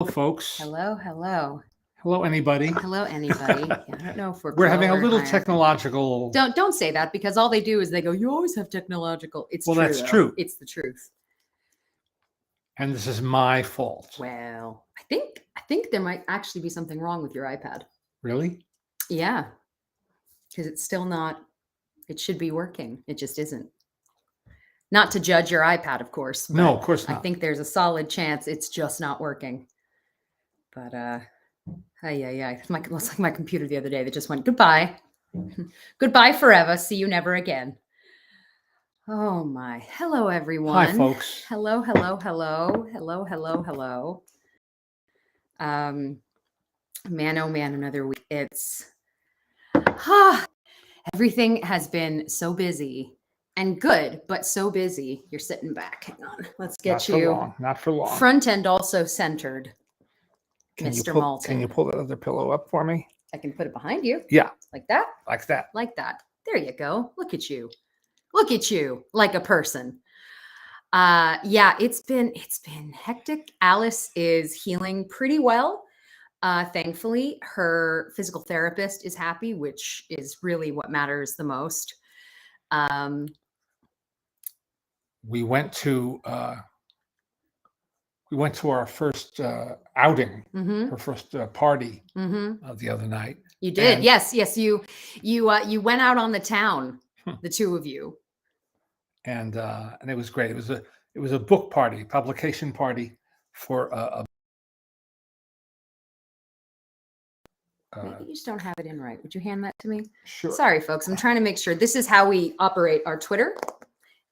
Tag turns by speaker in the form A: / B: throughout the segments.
A: Folks.
B: Hello.
A: Hello, anybody.
B: Hello, anybody. Yeah, I don't know if
A: We're having a
B: pro or
A: little
B: higher.
A: technological.
B: Don't say that, because all they do is they go, "You always have technological." It's
A: Well,
B: true.
A: that's
B: though.
A: true.
B: It's the truth.
A: And this is my fault.
B: Well, I think there might actually be something wrong with your iPad.
A: Really?
B: Yeah, because it's still not. It should be working. It just isn't. Not to judge your iPad, of course.
A: No,
B: but
A: of course
B: I
A: not.
B: think there's a solid chance it's just not working. But yeah. Looks like my computer the other day that just went goodbye. Goodbye forever. See you never again. Oh my. Hello, everyone.
A: Hi, folks.
B: Hello. Man, oh man, another week. It's everything has been so busy and good, but so busy. You're sitting back. Hang on. Let's get
A: Not for long.
B: front end also centered. Mr. Maltin.
A: Can you pull that other pillow up for me?
B: I can put it behind you.
A: Yeah.
B: Like that?
A: Like that.
B: Like that. There you go. Look at you. Look at you, like a person. Yeah, it's been hectic. Alice is healing pretty well. Thankfully, her physical therapist is happy, which is really what matters the most.
A: We went to our first outing, her first party the other night.
B: You did, and yes. You went out on the town, the two of you,
A: and it was great. It was a book party, publication party for
B: maybe you just don't have it in right. Would you hand that to me?
A: Sure.
B: Sorry, folks. I'm trying to make sure. This is how we operate our Twitter,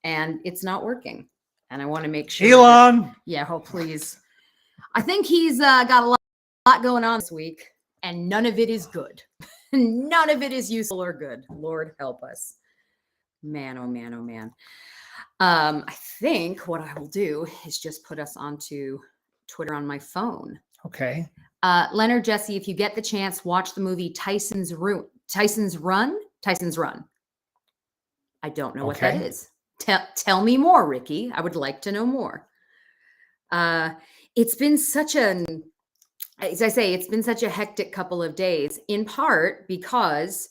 B: and it's not working. And I want to make sure.
A: Elon.
B: Oh, please. I think he's got a lot going on this week, and none of it is good. None of it is useful or good. Lord help us. Man, oh man, oh man. I think what I will do is just put us onto Twitter on my phone.
A: Okay.
B: Leonard, Jesse, if you get the chance, watch the movie Tyson's Run. I don't know what that is. Tell me more, Ricky. I would like to know more. It's been as I say, it's been such a hectic couple of days, in part because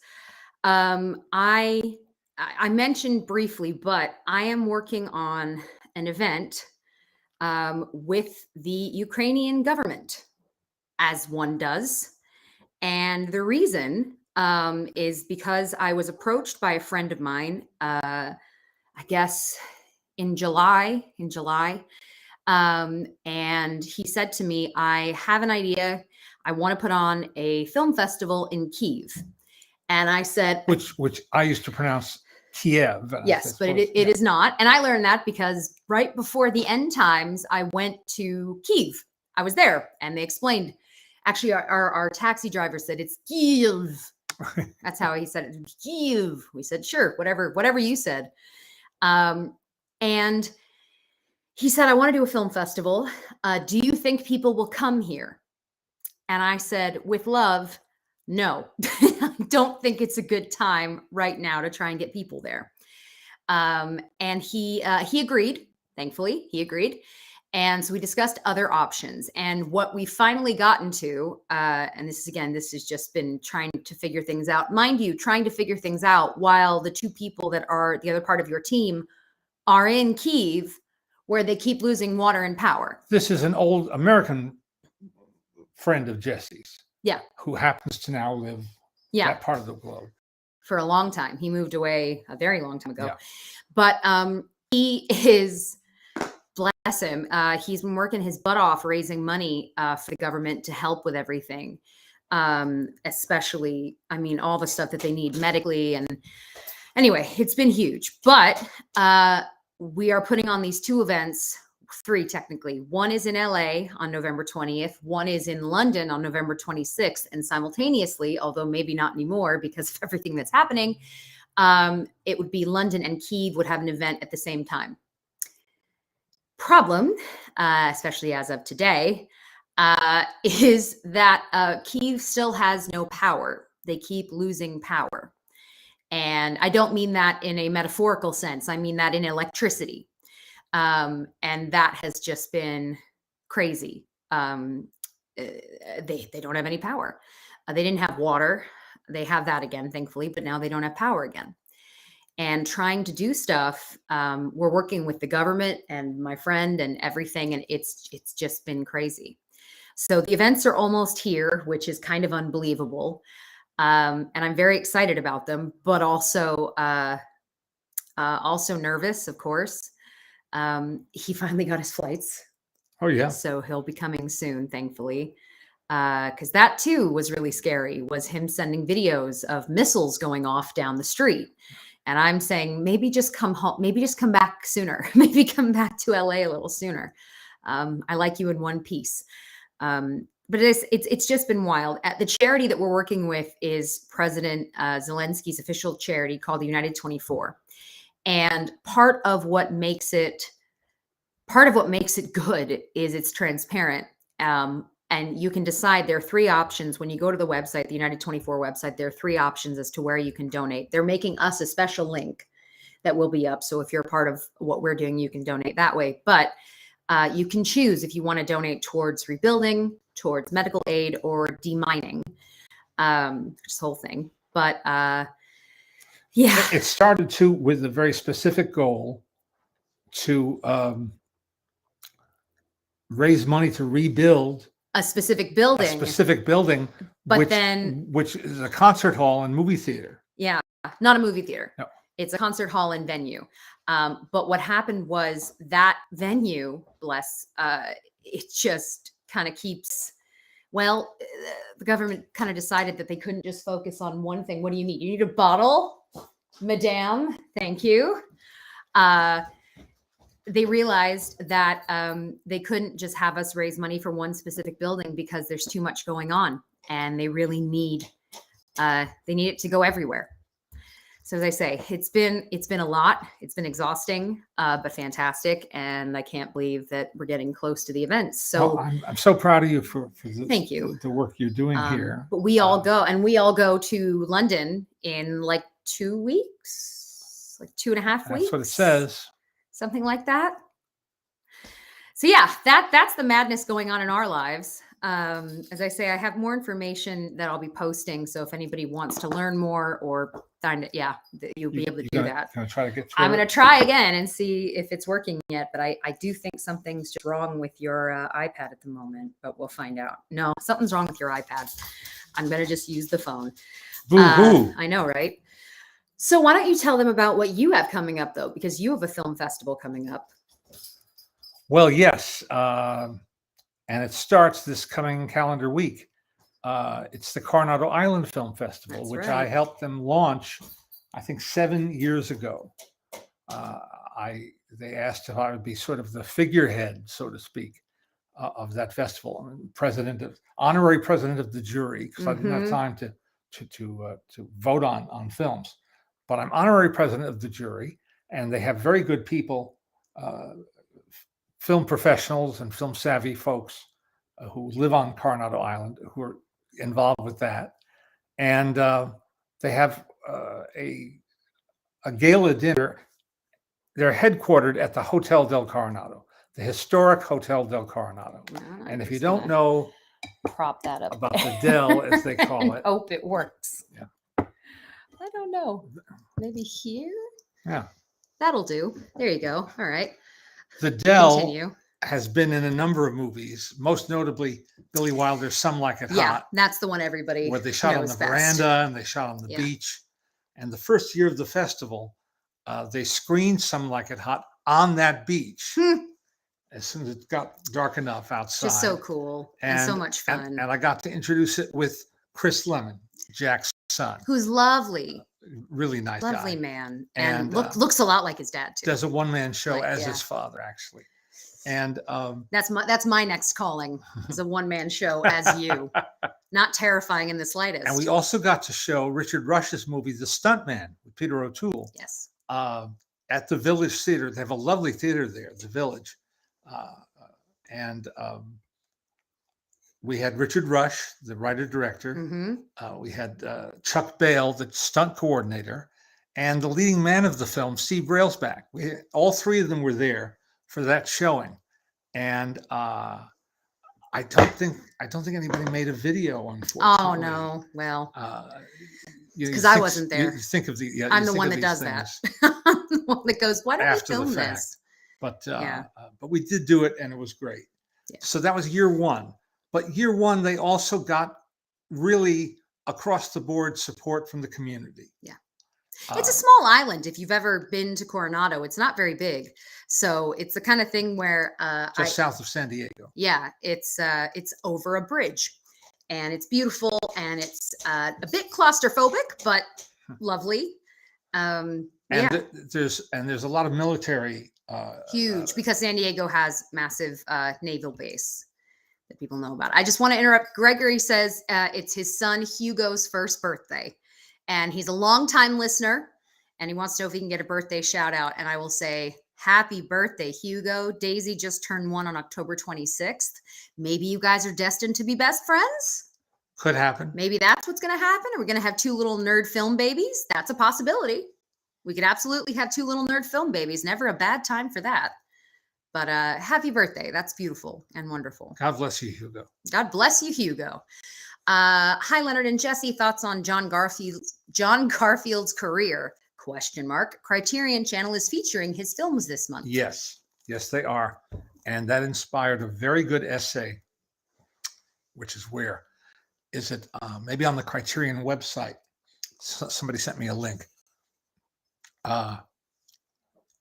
B: I mentioned briefly, but I am working on an event with the Ukrainian government, as one does. And the reason is because I was approached by a friend of mine, I guess in July. And he said to me, I have an idea. I want to put on a film festival in Kyiv. And I said,
A: which I used to pronounce Kiev.
B: Yes, but it is not. And I learned that because right before the end times, I went to Kyiv. I was there, and they explained. Actually, our taxi driver said it's Kyiv. That's how he said it. Kyiv. We said, sure, whatever you said. And he said, I want to do a film festival. Do you think people will come here? And I said, with love, no. I don't think it's a good time right now to try and get people there. And he agreed. Thankfully, he agreed. And so we discussed other options. And what we finally got into, and this has just been trying to figure things out. Mind you, trying to figure things out while the two people that are the other part of your team are in Kyiv, where they keep losing water and power.
A: This is an old American friend of Jesse's.
B: Yeah.
A: Who happens to now live that part of the globe.
B: For a long time. He moved away a very long time ago.
A: Yeah.
B: But he is, bless him, he's been working his butt off raising money for the government to help with everything. Especially, all the stuff that they need medically. And anyway, it's been huge. But we are putting on these two events, 3 technically. One is in LA on November 20th. One is in London on November 26th. And simultaneously, although maybe not anymore because of everything that's happening, it would be London and Kyiv would have an event at the same time. Problem, especially as of today, is that Kyiv still has no power. They keep losing power. And I don't mean that in a metaphorical sense. I mean that in electricity. And that has just been crazy. they don't have any power. They didn't have water. They have that again, thankfully, but now they don't have power again. And trying to do stuff, we're working with the government and my friend and everything, and it's just been crazy. So the events are almost here, which is kind of unbelievable, and I'm very excited about them, but also nervous, of course. He finally got his flights,
A: Oh yeah.
B: so he'll be coming soon, thankfully. Because that too was really scary. Was him sending videos of missiles going off down the street, and I'm saying maybe just come home, maybe just come back sooner, maybe come back to LA a little sooner. I like you in one piece. But it's just been wild. At the charity that we're working with is President Zelensky's official charity called the United 24. And part of what makes it good is it's transparent. And you can decide. There are three options when you go to the website, the United 24 website. There are three options as to where you can donate. They're making us a special link that will be up. So if you're a part of what we're doing, you can donate that way. But you can choose if you want to donate towards rebuilding, towards medical aid, or demining, this whole thing. But yeah,
A: It started with a very specific goal to raise money to rebuild
B: a specific
A: a
B: building.
A: specific building,
B: But
A: which is a concert hall and movie theater.
B: Yeah, not a movie theater.
A: No.
B: It's a concert hall and venue. But what happened was that venue, it just kind of keeps, well, the government kind of decided that they couldn't just focus on one thing. What do you need? You need a bottle, madame. Thank you. They realized that they couldn't just have us raise money for one specific building because there's too much going on, and they really need it to go everywhere. So as I say, it's been a lot. It's been exhausting, but fantastic, and I can't believe that we're getting close to the events. So
A: I'm so proud of you for
B: thank you.
A: the work you're doing here.
B: But we all go to London in like 2 weeks, like 2.5 weeks.
A: That's what it says.
B: Something like that. So yeah, that's the madness going on in our lives. As I say, I have more information that I'll be posting. So if anybody wants to learn more or find it, you'll be able to do that.
A: Gonna try to get through
B: I'm going to try again and see if it's working yet. But I do think something's just wrong with your iPad at the moment, but we'll find out. No, something's wrong with your iPad. I'm going to just use the phone.
A: Boo-hoo.
B: I know, right? So why don't you tell them about what you have coming up, though, because you have a film festival coming up.
A: Well, yes. And it starts this coming calendar week. It's the Coronado Island Film Festival,
B: That's
A: which
B: right.
A: I helped them launch, I think 7 years ago. They asked if I would be sort of the figurehead, so to speak, of that festival. I'm honorary president of the jury, because I didn't have time to vote on films. But I'm honorary president of the jury, and they have very good people, film professionals and film savvy folks who live on Coronado Island who are involved with that. And they have a gala dinner. They're headquartered at the Hotel del Coronado, the historic Hotel del Coronado. And if you don't know
B: prop that up
A: about the Del, as they call it.
B: Hope it works.
A: Yeah.
B: I don't know. Maybe here?
A: Yeah.
B: That'll do. There you go. All right.
A: The Del
B: Continue.
A: has been in a number of movies, most notably Billy Wilder's Some Like It
B: Yeah,
A: Hot,
B: that's the one everybody
A: where they shot on
B: knows
A: the
B: best.
A: veranda and they shot on the beach. And the first year of the festival, they screened Some Like It Hot on that beach as soon as it got dark enough outside.
B: Just so cool and so much fun.
A: And I got to introduce it with Chris Lemon, Jack's son.
B: Who's lovely.
A: Really nice guy.
B: Lovely man. And,
A: And
B: looks a lot like his dad, too.
A: Does a one-man show as his father, actually. And
B: that's my next calling, is a one-man show as you. Not terrifying in the slightest.
A: And we also got to show Richard Rush's movie, The Stuntman, with Peter O'Toole.
B: Yes.
A: At the Village Theater. They have a lovely theater there, the Village. We had Richard Rush, the writer-director. We had Chuck Bale, the stunt coordinator, and the leading man of the film, Steve Railsback. All three of them were there for that showing. And I I don't think anybody made a video,
B: Oh
A: unfortunately.
B: no. Well,
A: You
B: because I
A: think-
B: wasn't there.
A: You think of the yeah,
B: I'm
A: you
B: the
A: think
B: one
A: of
B: that
A: these
B: does that.
A: things
B: I'm the one that goes, why don't we
A: after the
B: film
A: fact.
B: this?
A: But
B: Yeah.
A: we did do it, and it was great.
B: Yeah.
A: So that was year one. But year one, they also got really across the board support from the community.
B: Yeah.
A: Uh,
B: It's a small island. If you've ever been to Coronado, it's not very big. So it's the kind of thing where
A: just south of San Diego.
B: yeah, it's over a bridge, and it's beautiful, and it's a bit claustrophobic, but lovely.
A: And
B: Yeah,
A: there's a lot of military.
B: huge, because San Diego has massive naval base that people know about. I just want to interrupt. Gregory says it's his son Hugo's first birthday, and he's a longtime listener, and he wants to know if he can get a birthday shout out. And I will say, happy birthday, Hugo. Daisy just turned 1 on October 26th. Maybe you guys are destined to be best friends.
A: Could happen.
B: Maybe that's what's going to happen. We're going to have 2 little nerd film babies. That's a possibility. We could absolutely have 2 little nerd film babies. Never a bad time for that. But happy birthday. That's beautiful and wonderful.
A: God bless you, Hugo.
B: God bless you, Hugo. Hi, Leonard and Jesse. Thoughts on John Garfield's career? Question mark. Criterion Channel is featuring his films this month.
A: Yes, they are. And that inspired a very good essay, which is where? Is it maybe on the Criterion website? Somebody sent me a link.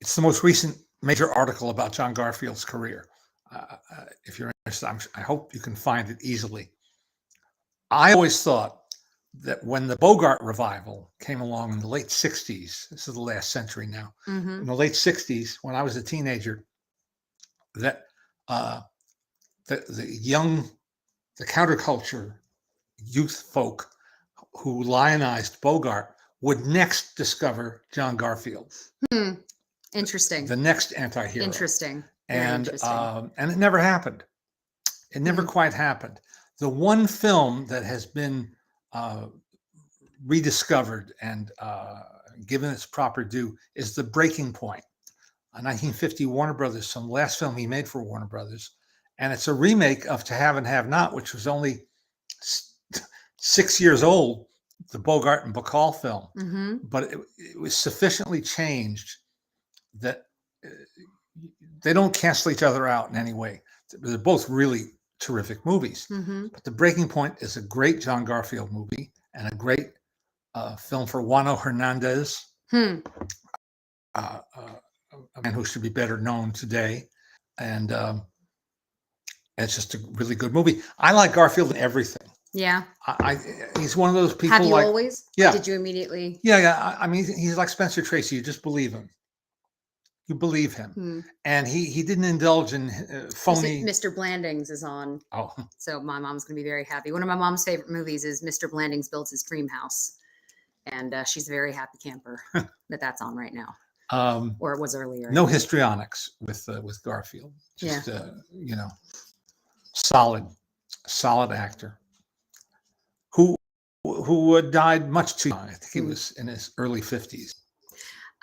A: It's the most recent major article about John Garfield's career. If you're interested, I hope you can find it easily. I always thought that when the Bogart revival came along in the late 60s, this is the last century now, in the late 60s, when I was a teenager, that the counterculture youth folk who lionized Bogart would next discover John Garfield.
B: Interesting.
A: The next anti-hero.
B: Interesting. Very
A: And
B: interesting.
A: and it never happened. It never quite happened. The one film that has been rediscovered and given its proper due is The Breaking Point, a 1950 Warner Brothers film, last film he made for Warner Brothers. And it's a remake of To Have and Have Not, which was only 6 years old, the Bogart and Bacall film. But it was sufficiently changed that they don't cancel each other out in any way. They're both really terrific movies. But The Breaking Point is a great John Garfield movie and a great film for Juano Hernandez, a man who should be better known today. And it's just a really good movie. I like Garfield in everything.
B: Yeah.
A: He's one of those people.
B: Have you always?
A: Yeah.
B: Did you immediately?
A: Yeah. I mean, he's like Spencer Tracy. You just believe him. You believe him. And he didn't indulge in phony.
B: Mr. Blandings is on.
A: Oh.
B: So my mom's going to be very happy. One of my mom's favorite movies is Mr. Blandings Builds His Dream House. And she's a very happy camper that that's on right now. Or it was earlier.
A: No histrionics with Garfield. Just, solid actor who died much too young. I think he was in his early 50s.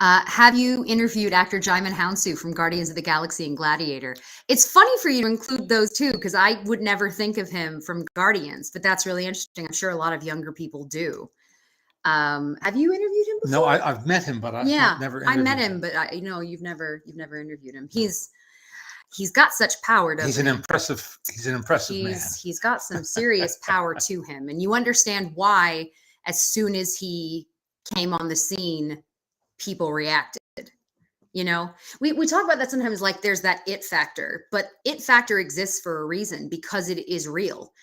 B: Have you interviewed actor Jaimin Hounsou from Guardians of the Galaxy and Gladiator? It's funny for you to include those two, because I would never think of him from Guardians, but that's really interesting. I'm sure a lot of younger people do. Have you interviewed him before?
A: No, I've met him, but I've never interviewed him.
B: I met him, but you've never interviewed him. He's got such power, doesn't he?
A: He's an impressive man. He's
B: got some serious power to him. And you understand why, as soon as he came on the scene, people reacted. We talk about that sometimes, like there's that it factor, but it factor exists for a reason, because it is real.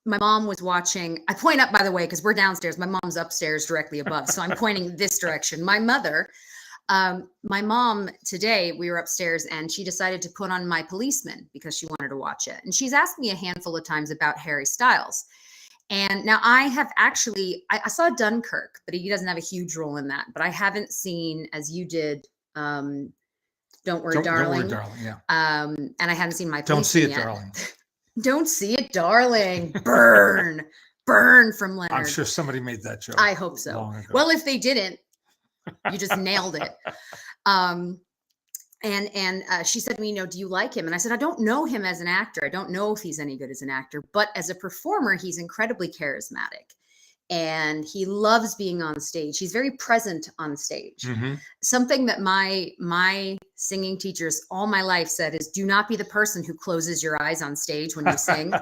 B: My mom was watching, I point up, by the way, because we're downstairs. My mom's upstairs directly above. So I'm pointing this direction. My mom today, we were upstairs and she decided to put on My Policeman because she wanted to watch it. And she's asked me a handful of times about Harry Styles. And now I have actually, I saw Dunkirk, but he doesn't have a huge role in that. But I haven't seen, as you did, Don't Worry, Darling.
A: Don't Worry, Darling, yeah.
B: And I haven't seen My Policeman
A: Don't See It,
B: yet.
A: Darling.
B: Don't see it, darling. Burn from Leonard.
A: I'm sure somebody made that joke.
B: I hope so. Well, if they didn't, you just nailed it. And she said to me, do you like him? And I said, I don't know him as an actor. I don't know if he's any good as an actor, but as a performer, he's incredibly charismatic. And he loves being on stage. He's very present on stage.
A: Mm-hmm.
B: Something that my singing teachers all my life said is, do not be the person who closes your eyes on stage when you sing,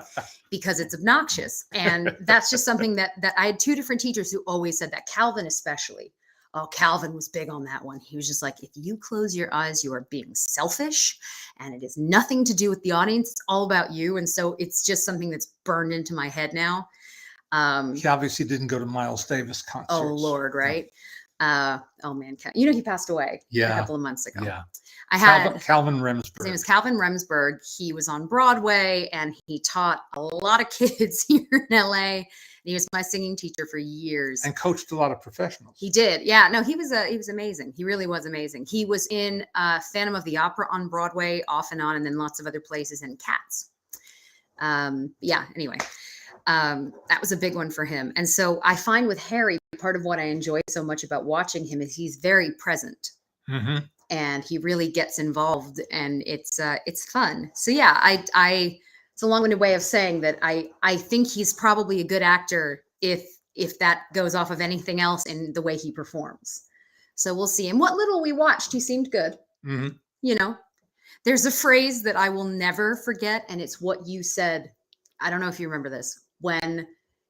B: because it's obnoxious. And that's just something that I had two different teachers who always said that. Calvin especially. Oh, Calvin was big on that one. He was just like, if you close your eyes, you are being selfish, and it has nothing to do with the audience. It's all about you. And so it's just something that's burned into my head now.
A: He obviously didn't go to Miles Davis concerts.
B: Oh Lord, right? Oh man, he passed away a couple of months ago.
A: Yeah,
B: I had
A: Calvin Remsburg.
B: His name is Calvin Remsburg. He was on Broadway, and he taught a lot of kids here in LA. And he was my singing teacher for years,
A: and coached a lot of professionals.
B: He did, yeah. No, he was amazing. He really was amazing. He was in Phantom of the Opera on Broadway, off and on, and then lots of other places, and Cats. Yeah. Anyway. That was a big one for him. And so I find with Harry, part of what I enjoy so much about watching him is he's very present,
A: mm-hmm.
B: and he really gets involved, and it's fun. So yeah, I it's a long-winded way of saying that I think he's probably a good actor if that goes off of anything else in the way he performs. So we'll see. And what little we watched, he seemed good.
A: Mm-hmm.
B: There's a phrase that I will never forget, and it's what you said. I don't know if you remember this. When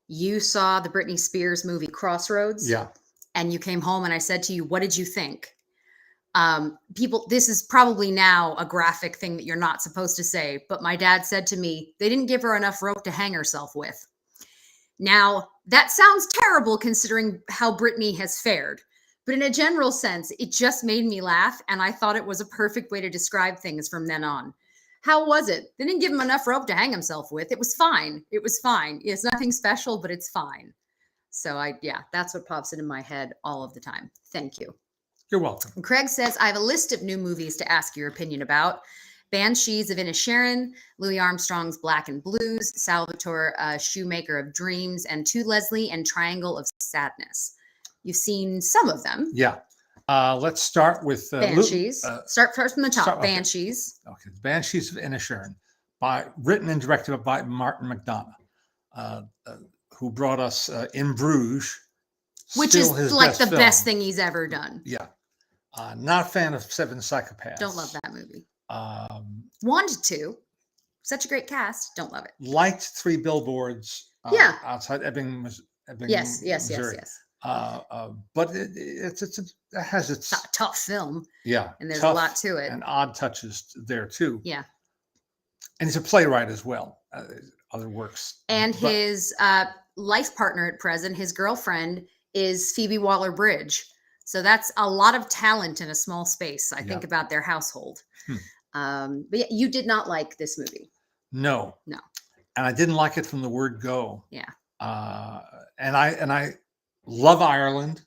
B: you saw the Britney Spears movie Crossroads,
A: yeah,
B: and you came home and I said to you, what did you think? This is probably now a graphic thing that you're not supposed to say, but my dad said to me, they didn't give her enough rope to hang herself with. Now, that sounds terrible considering how Britney has fared, but in a general sense, it just made me laugh, and I thought it was a perfect way to describe things from then on. How was it? They didn't give him enough rope to hang himself with. It was fine. It was fine. It's nothing special, but it's fine. So that's what pops into my head all of the time. Thank you.
A: You're welcome.
B: And Craig says, I have a list of new movies to ask your opinion about. Banshees of Inisherin, Louis Armstrong's Black and Blues, Salvatore Shoemaker of Dreams, and To Leslie and Triangle of Sadness. You've seen some of them.
A: Yeah. Let's start with
B: Banshees. Start first from the top. Banshees.
A: Okay. Banshees of Inisherin, written and directed by Martin McDonagh, who brought us In Bruges,
B: which is like the best thing he's ever done.
A: Yeah. Not a fan of Seven Psychopaths.
B: Don't love that movie. Wanted to. Such a great cast. Don't love it.
A: Liked Three Billboards. Outside Ebbing,
B: Yes.
A: Missouri. But it has its
B: a tough film.
A: Yeah,
B: and there's a lot to it,
A: and odd touches there too.
B: Yeah,
A: and he's a playwright as well. Other works,
B: and his life partner at present, his girlfriend, is Phoebe Waller-Bridge. So that's a lot of talent in a small space. I think about their household. But yeah, you did not like this movie.
A: No, and I didn't like it from the word go.
B: Yeah,
A: and I love Ireland.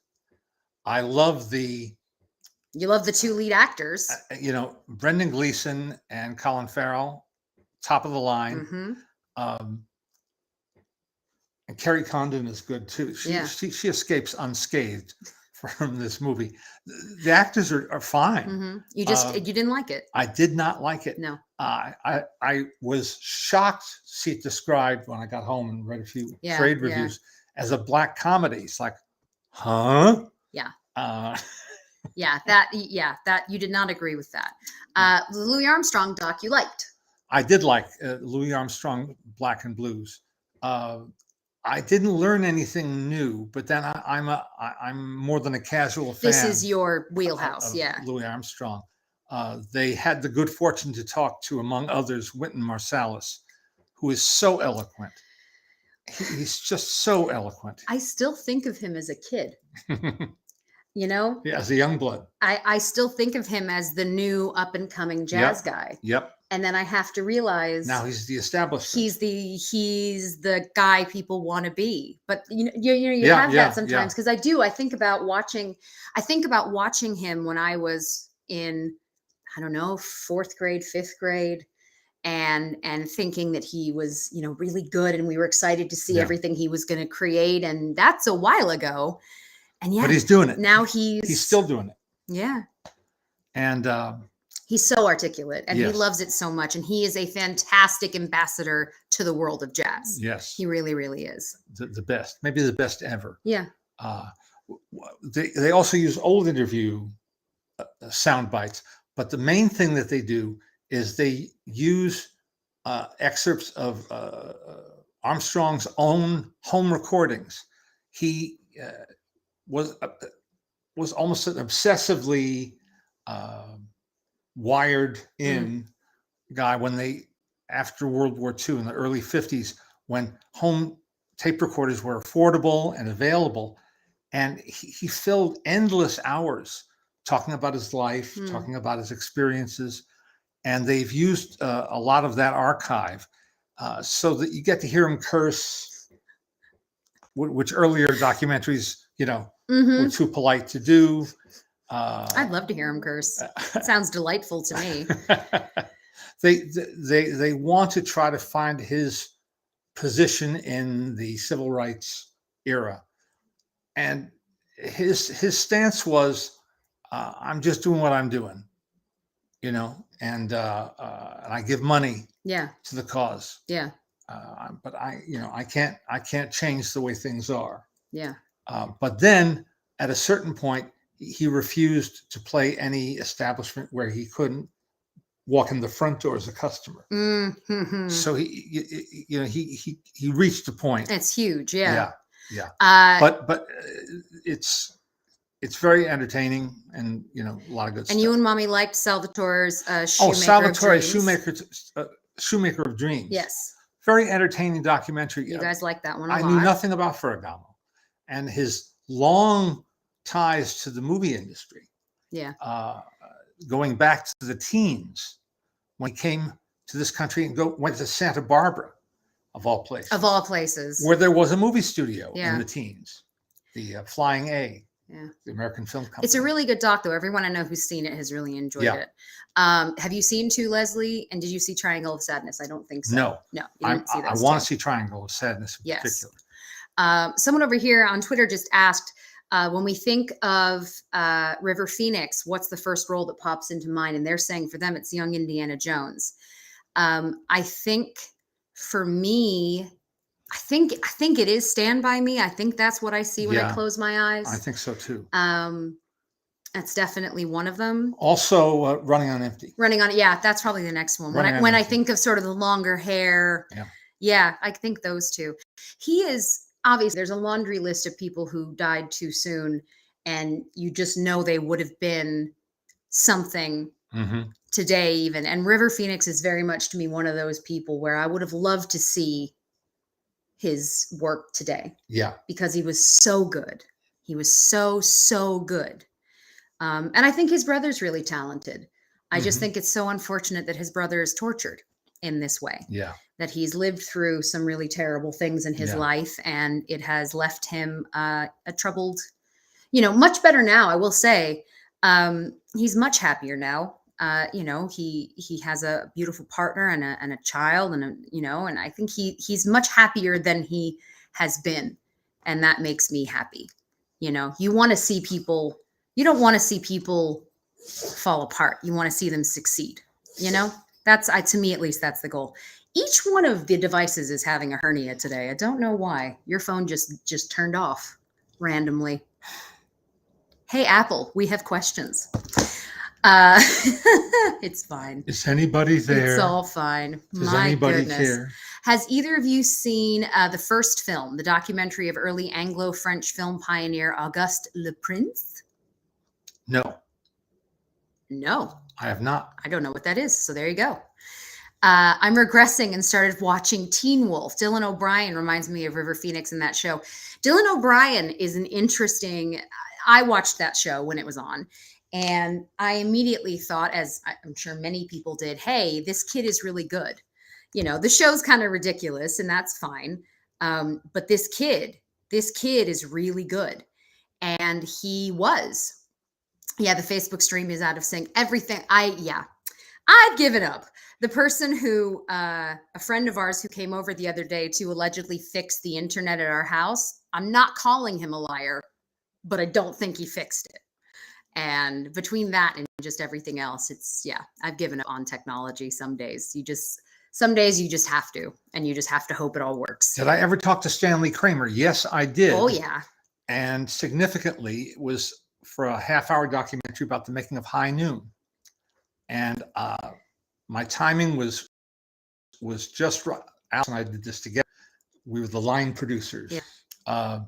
A: I love
B: You love the two lead actors.
A: Brendan Gleeson and Colin Farrell, top of the line.
B: Mm-hmm.
A: And Kerry Condon is good too. She escapes unscathed from this movie. The actors are fine.
B: Mm-hmm. You didn't like it.
A: I did not like it.
B: No.
A: I was shocked to see it described when I got home and read a few trade reviews as a black comedy. It's like, huh?
B: Yeah.
A: That
B: you did not agree with that. The Louis Armstrong doc you liked.
A: I did like Louis Armstrong, Black and Blues. I didn't learn anything new, but then I'm more than a casual fan.
B: This is your wheelhouse,
A: of Louis Armstrong. They had the good fortune to talk to, among others, Wynton Marsalis, who is so eloquent. He's just so eloquent.
B: I still think of him as a kid.
A: Yeah, as a young blood.
B: I still think of him as the new up and coming jazz guy.
A: Yep.
B: And then I have to realize
A: now he's the established.
B: He's the guy people want to be. But you have that sometimes because I think about watching him when I was in, I don't know, 4th grade, 5th grade. And thinking that he was, really good, and we were excited to see everything he was going to create, and that's a while ago. And
A: but he's doing it
B: now. He's
A: still doing it.
B: Yeah.
A: And
B: He's so articulate and he
A: Yes.
B: loves it so much. And he is a fantastic ambassador to the world of jazz.
A: Yes.
B: He really, really is.
A: The best, maybe the best ever.
B: Yeah.
A: They also use old interview sound bites, but the main thing that they do is they use excerpts of Armstrong's own home recordings. He was almost an obsessively wired in guy when after World War II in the early 50s, when home tape recorders were affordable and available. And he filled endless hours talking about his life, talking about his experiences. And they've used a lot of that archive so that you get to hear him curse, which earlier documentaries, were too polite to do.
B: I'd love to hear him curse. It sounds delightful to me.
A: They want to try to find his position in the civil rights era. And his stance was, I'm just doing what I'm doing, and I give money to the cause.
B: Yeah.
A: But I can't change the way things are.
B: Yeah.
A: But then at a certain point, he refused to play any establishment where he couldn't walk in the front door as a customer.
B: Mm-hmm.
A: So he reached a point.
B: It's huge. Yeah.
A: Yeah. But it's very entertaining and a lot of good stuff.
B: And you and Mommy liked Salvatore's
A: Salvatore Shoemaker of Dreams.
B: Yes.
A: Very entertaining documentary.
B: You guys like that one a lot.
A: I knew nothing about Ferragamo and his long ties to the movie industry.
B: Yeah.
A: Going back to the teens when he came to this country and went to Santa Barbara, of all places.
B: Of all places.
A: Where there was a movie studio in the teens. The Flying A.
B: Yeah.
A: The American Film Company.
B: It's a really good doc, though. Everyone I know who's seen it has really enjoyed it. Have you seen To Leslie? And did you see Triangle of Sadness? I don't think so.
A: No.
B: You didn't see
A: I want to see Triangle of Sadness in particular.
B: Someone over here on Twitter just asked, when we think of River Phoenix, what's the first role that pops into mind? And they're saying for them, it's young Indiana Jones. I think for me, I think it is Stand By Me. I think that's what I see when I close my eyes.
A: I think so too.
B: That's definitely one of them.
A: Also, Running on Empty.
B: That's probably the next one. When I think of sort of the longer hair, I think those two. He is obviously, there's a laundry list of people who died too soon, and you just know they would have been something today even. And River Phoenix is very much to me one of those people where I would have loved to see his work today. Yeah. Because he was so good. He was so good. And I think his brother's really talented. I just think it's so unfortunate that his brother is tortured in this way. Yeah. That he's lived through some really terrible things in his life, and it has left him a troubled, much better now, I will say. He's much happier now. He has a beautiful partner and a child, and I think he's much happier than he has been. And that makes me happy. You want to see people, you don't want to see people fall apart. You want to see them succeed. That's to me, at least, that's the goal. Each one of the devices is having a hernia today. I don't know why. Your phone just turned off randomly. Hey, Apple, we have questions. It's fine.
A: Is anybody there?
B: It's all fine.
A: Does anybody care?
B: Has either of you seen the first film, the documentary of early Anglo-French film pioneer Auguste Le Prince?
A: No.
B: No.
A: I have not.
B: I don't know what that is. So there you go. I'm regressing and started watching Teen Wolf. Dylan O'Brien reminds me of River Phoenix in that show. Dylan O'Brien is an interesting, I watched that show when it was on, and I immediately thought, as I'm sure many people did, hey, this kid is really good. The show's kind of ridiculous, and that's fine. But this kid is really good. And he was. Yeah, the Facebook stream is out of sync. Everything. I've given up. The person who, a friend of ours who came over the other day to allegedly fix the internet at our house, I'm not calling him a liar, but I don't think he fixed it. And between that and just everything else, I've given up on technology some days. Some days you just have to, and you just have to hope it all works.
A: Did I ever talk to Stanley Kramer? Yes, I did.
B: Oh, yeah.
A: And significantly, it was for a half-hour documentary about the making of High Noon. And my timing was just right. Alice and I did this together. We were the line producers.
B: Yeah.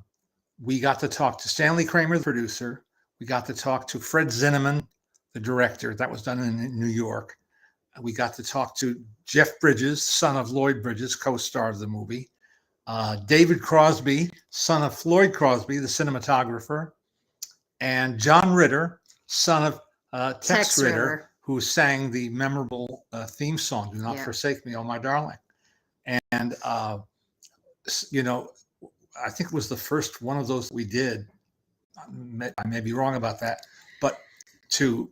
A: We got to talk to Stanley Kramer, the producer. We got to talk to Fred Zinnemann, the director. That was done in New York. We got to talk to Jeff Bridges, son of Lloyd Bridges, co-star of the movie. David Crosby, son of Floyd Crosby, the cinematographer. And John Ritter, son of Tex Ritter, who sang the memorable theme song, "Do Not Forsake Me, Oh My Darling." And, you know, I think it was the first one of those we did. I may be wrong about that, but to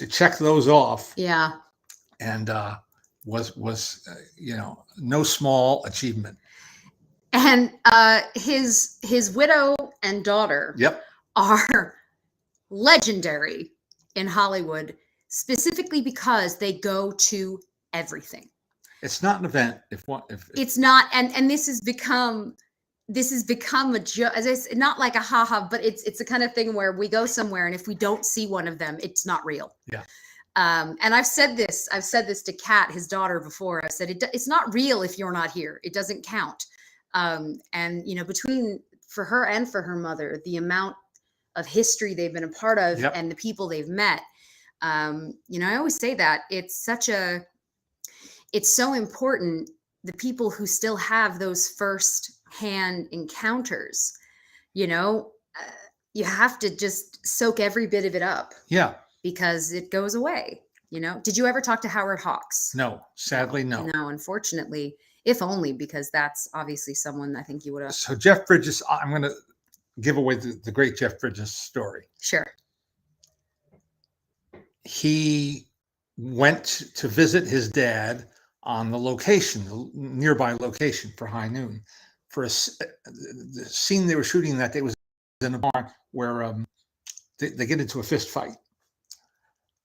A: check those off, and was no small achievement.
B: And his widow and daughter, are legendary in Hollywood, specifically because they go to everything.
A: It's not an event if
B: it's not, and this has become a joke. As I said, not like a haha, but it's the kind of thing where we go somewhere, and if we don't see one of them, it's not real.
A: Yeah.
B: And I've said this to Kat, his daughter, before. I said it's not real if you're not here. It doesn't count. And between for her and for her mother, the amount of history they've been a part of, and the people they've met. I always say that it's so important, the people who still have those first-hand encounters. You have to just soak every bit of it up.
A: Yeah.
B: Because it goes away. Did you ever talk to Howard Hawks?
A: No, sadly, no.
B: No, unfortunately, if only, because that's obviously someone I think you would have.
A: So Jeff Bridges, I'm going to give away the great Jeff Bridges story.
B: Sure.
A: He went to visit his dad on the nearby location for High Noon. For the scene they were shooting that day was in a barn where they get into a fist fight.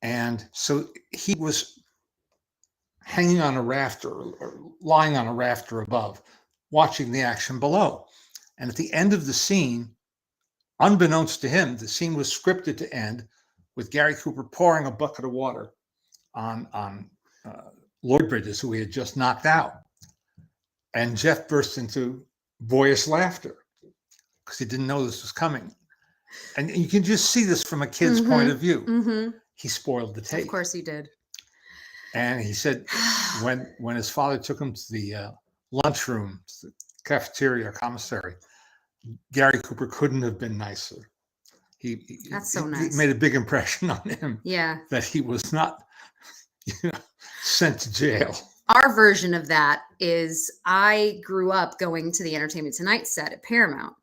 A: And so he was hanging on a rafter or lying on a rafter above, watching the action below. And at the end of the scene, unbeknownst to him, the scene was scripted to end with Gary Cooper pouring a bucket of water on Lloyd Bridges, who he had just knocked out. And Jeff burst into boyish laughter because he didn't know this was coming. And you can just see this from a kid's point of view.
B: Mm-hmm.
A: He spoiled the tape.
B: Of course he did.
A: And he said when his father took him to the lunchroom, to the cafeteria, commissary, Gary Cooper couldn't have been nicer.
B: That's so nice.
A: He made a big impression on him.
B: Yeah.
A: That he was not sent to jail.
B: Our version of that is I grew up going to the Entertainment Tonight set at Paramount.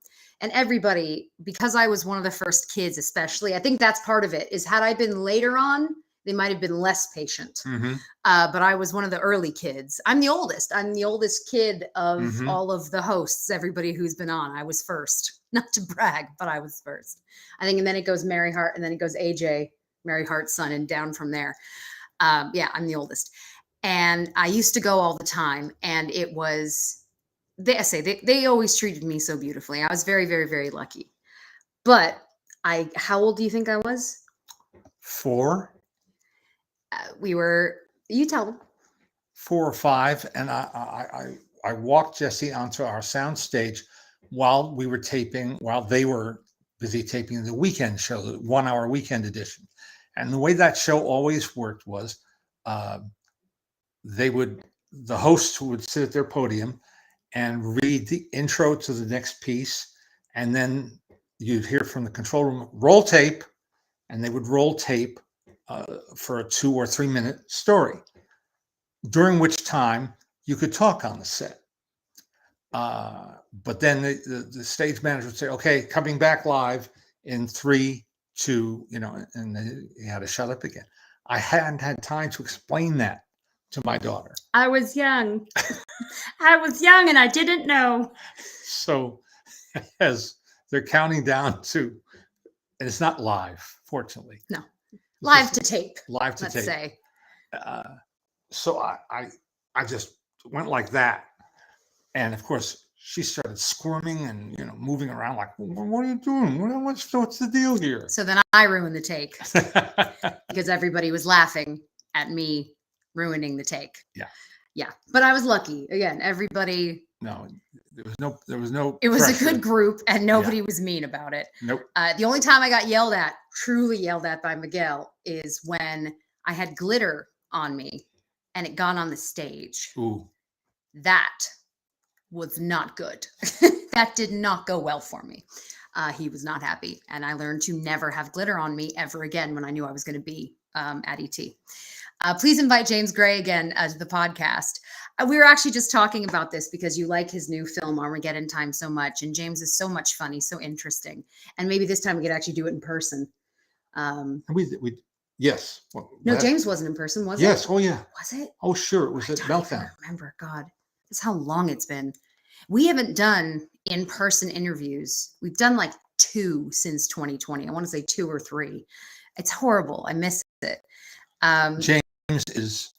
B: And everybody, because I was one of the first kids, especially, I think that's part of it, is had I been later on, they might have been less patient.
A: Mm-hmm.
B: But I was one of the early kids. I'm the oldest. I'm the oldest kid of all of the hosts, everybody who's been on. I was first. Not to brag, but I was first. I think, and then it goes Mary Hart, and then it goes AJ, Mary Hart's son, and down from there. I'm the oldest. And I used to go all the time, and it was... They always treated me so beautifully. I was very, very, very lucky. But how old do you think I was?
A: 4.
B: You tell them.
A: 4 or 5. And I walked Jesse onto our sound stage while they were busy taping the weekend show, the 1-hour weekend edition. And the way that show always worked was the hosts would sit at their podium and read the intro to the next piece, and then you'd hear from the control room, roll tape, and they would roll tape for a 2 or 3 minute story, during which time you could talk on the set. But then the stage manager would say, okay, coming back live in 3, 2, and then he had to shut up again. I hadn't had time to explain that to my daughter.
B: I was young. I was young and I didn't know.
A: So as they're counting down to and it's not live, fortunately.
B: No.
A: It's
B: Live
A: just
B: to tape,
A: live to
B: let's
A: tape.
B: say.
A: So I just went like that, and of course she started squirming and moving around like, what are you doing? What's the deal here?
B: So then I ruined the take because everybody was laughing at me ruining the take.
A: Yeah.
B: Yeah. But I was lucky. Again, everybody.
A: No, there was no.
B: It was
A: pressure.
B: a good group and nobody was mean about it.
A: Nope.
B: The only time I got truly yelled at by Miguel, is when I had glitter on me and it got on the stage.
A: Ooh.
B: That was not good. That did not go well for me. He was not happy. And I learned to never have glitter on me ever again when I knew I was going to be at ET. Please invite James Gray again to the podcast. We were actually just talking about this because you like his new film, Armageddon Time, so much. And James is so much funny, so interesting. And maybe this time we could actually do it in person.
A: Yes.
B: No, James wasn't in person, was it?
A: Yes. Oh, yeah.
B: Was it?
A: Oh, sure. It was at Maltin.
B: I remember. God, that's how long it's been. We haven't done in-person interviews. We've done like 2 since 2020. I want to say 2 or 3. It's horrible. I miss it.
A: James is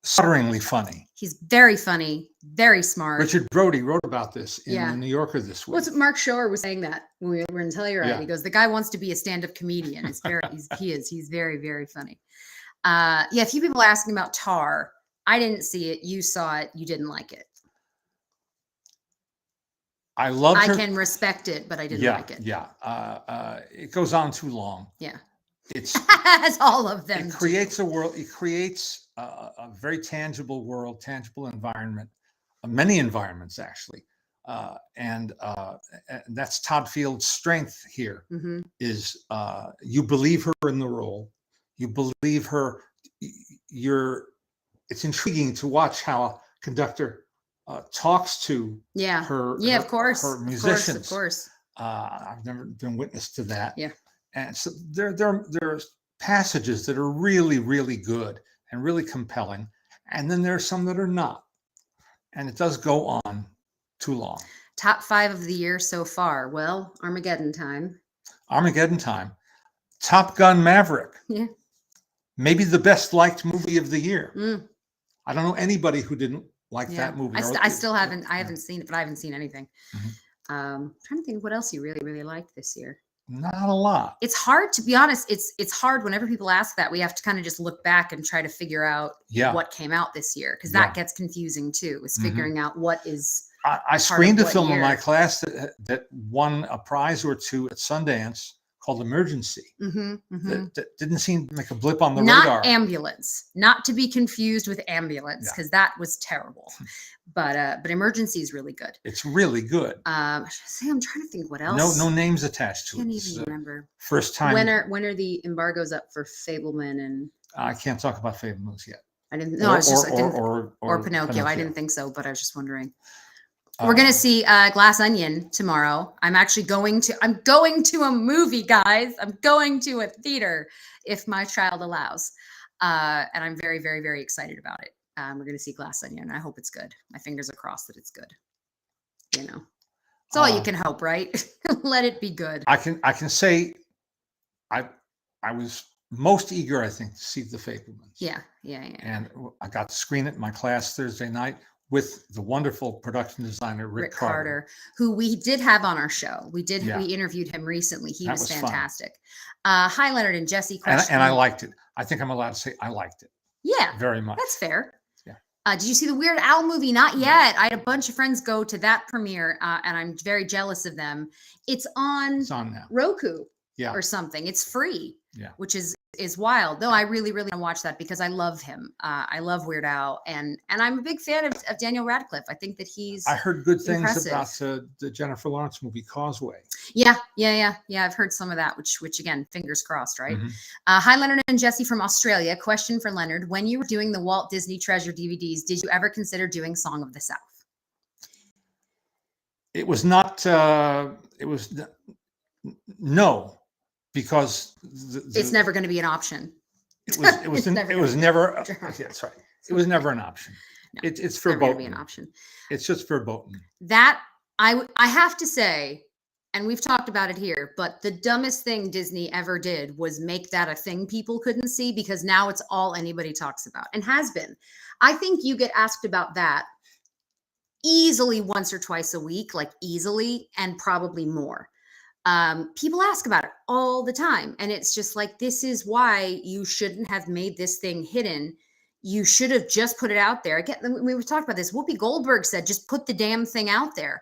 A: stutteringly funny.
B: He's very funny, very smart.
A: Richard Brody wrote about this in the New Yorker this week.
B: What's Mark Shore was saying that when we were in Telluride. Yeah. He goes, the guy wants to be a stand-up comedian. It's very, he's very, very funny. Yeah, a few people are asking about Tar. I didn't see it. You saw it. You didn't like it.
A: I loved her.
B: I can respect it, but I didn't like it.
A: Yeah. It goes on too long.
B: Yeah.
A: It's
B: as all of them.
A: It creates a world. It creates a very tangible world, tangible environment, many environments actually, and that's Todd Field's strength here.
B: Mm-hmm.
A: Is you believe her in the role, you believe her. It's intriguing to watch how a conductor talks to her.
B: Yeah, of course.
A: Her musicians.
B: Of course.
A: I've never been witness to that.
B: Yeah.
A: And so there's passages that are really, really good and really compelling. And then there are some that are not. And it does go on too long.
B: Top 5 of the year so far. Well, Armageddon Time.
A: Top Gun Maverick.
B: Yeah.
A: Maybe the best liked movie of the year. I don't know anybody who didn't like that movie.
B: I still haven't. I haven't seen it, but I haven't seen anything. Mm-hmm. Trying to think of what else you really, really liked this year.
A: Not a lot.
B: It's hard, to be honest. It's hard whenever people ask that. We have to kind of just look back and try to figure out what came out this year, because that gets confusing too. Is figuring out what is.
A: I screened a film in my class that won a prize or 2 at Sundance called Emergency. That didn't seem to make a blip on the radar.
B: Not Ambulance, not to be confused with Ambulance, because that was terrible. But Emergency is really good.
A: It's really good.
B: I'm trying to think what else.
A: No names attached to it.
B: Can't even remember.
A: First time.
B: When are the embargoes up for Fableman and?
A: I can't talk about Fablemans yet.
B: I didn't. No, or Pinocchio. I didn't think so, but I was just wondering. We're going to see Glass Onion tomorrow. I'm going to a movie, guys. I'm going to a theater if my child allows. And I'm very, very, very excited about it. We're going to see Glass Onion. I hope it's good. My fingers are crossed that it's good. It's all you can hope, right? Let it be good.
A: I can say I was most eager, I think, to see The Fablemans.
B: Yeah.
A: And I got to screen it in my class Thursday night with the wonderful production designer, Rick Carter,
B: who we did have on our show. We interviewed him recently. He was fantastic. Hi, Leonard and Jesse.
A: And I liked it. I think I'm allowed to say I liked it.
B: Yeah.
A: Very much.
B: That's fair.
A: Yeah.
B: Did you see the Weird Al movie? Not yet. I had a bunch of friends go to that premiere, and I'm very jealous of them. It's on
A: now.
B: Roku
A: or
B: something. It's free.
A: Yeah.
B: Which is wild. No, I really, really want to watch that because I love him. I love Weird Al, and I'm a big fan of Daniel Radcliffe. I think that he's.
A: I heard good things
B: impressive.
A: About the Jennifer Lawrence movie Causeway.
B: Yeah. I've heard some of that, which again, fingers crossed, right? Hi, Leonard and Jesse from Australia. Question for Leonard: when you were doing the Walt Disney Treasure DVDs, did you ever consider doing Song of the South?
A: It was not. No. Because
B: it's never going to be an option.
A: It was never. That's right. It was never an option.
B: No,
A: it's verboten.
B: Be an option.
A: It's just verboten.
B: That I have to say, and we've talked about it here, but the dumbest thing Disney ever did was make that a thing people couldn't see, because now it's all anybody talks about and has been. I think you get asked about that easily once or twice a week, like easily, and probably more. People ask about it all the time. And it's just like, this is why you shouldn't have made this thing hidden. You should have just put it out there. Again, we've talked about this. Whoopi Goldberg said, just put the damn thing out there.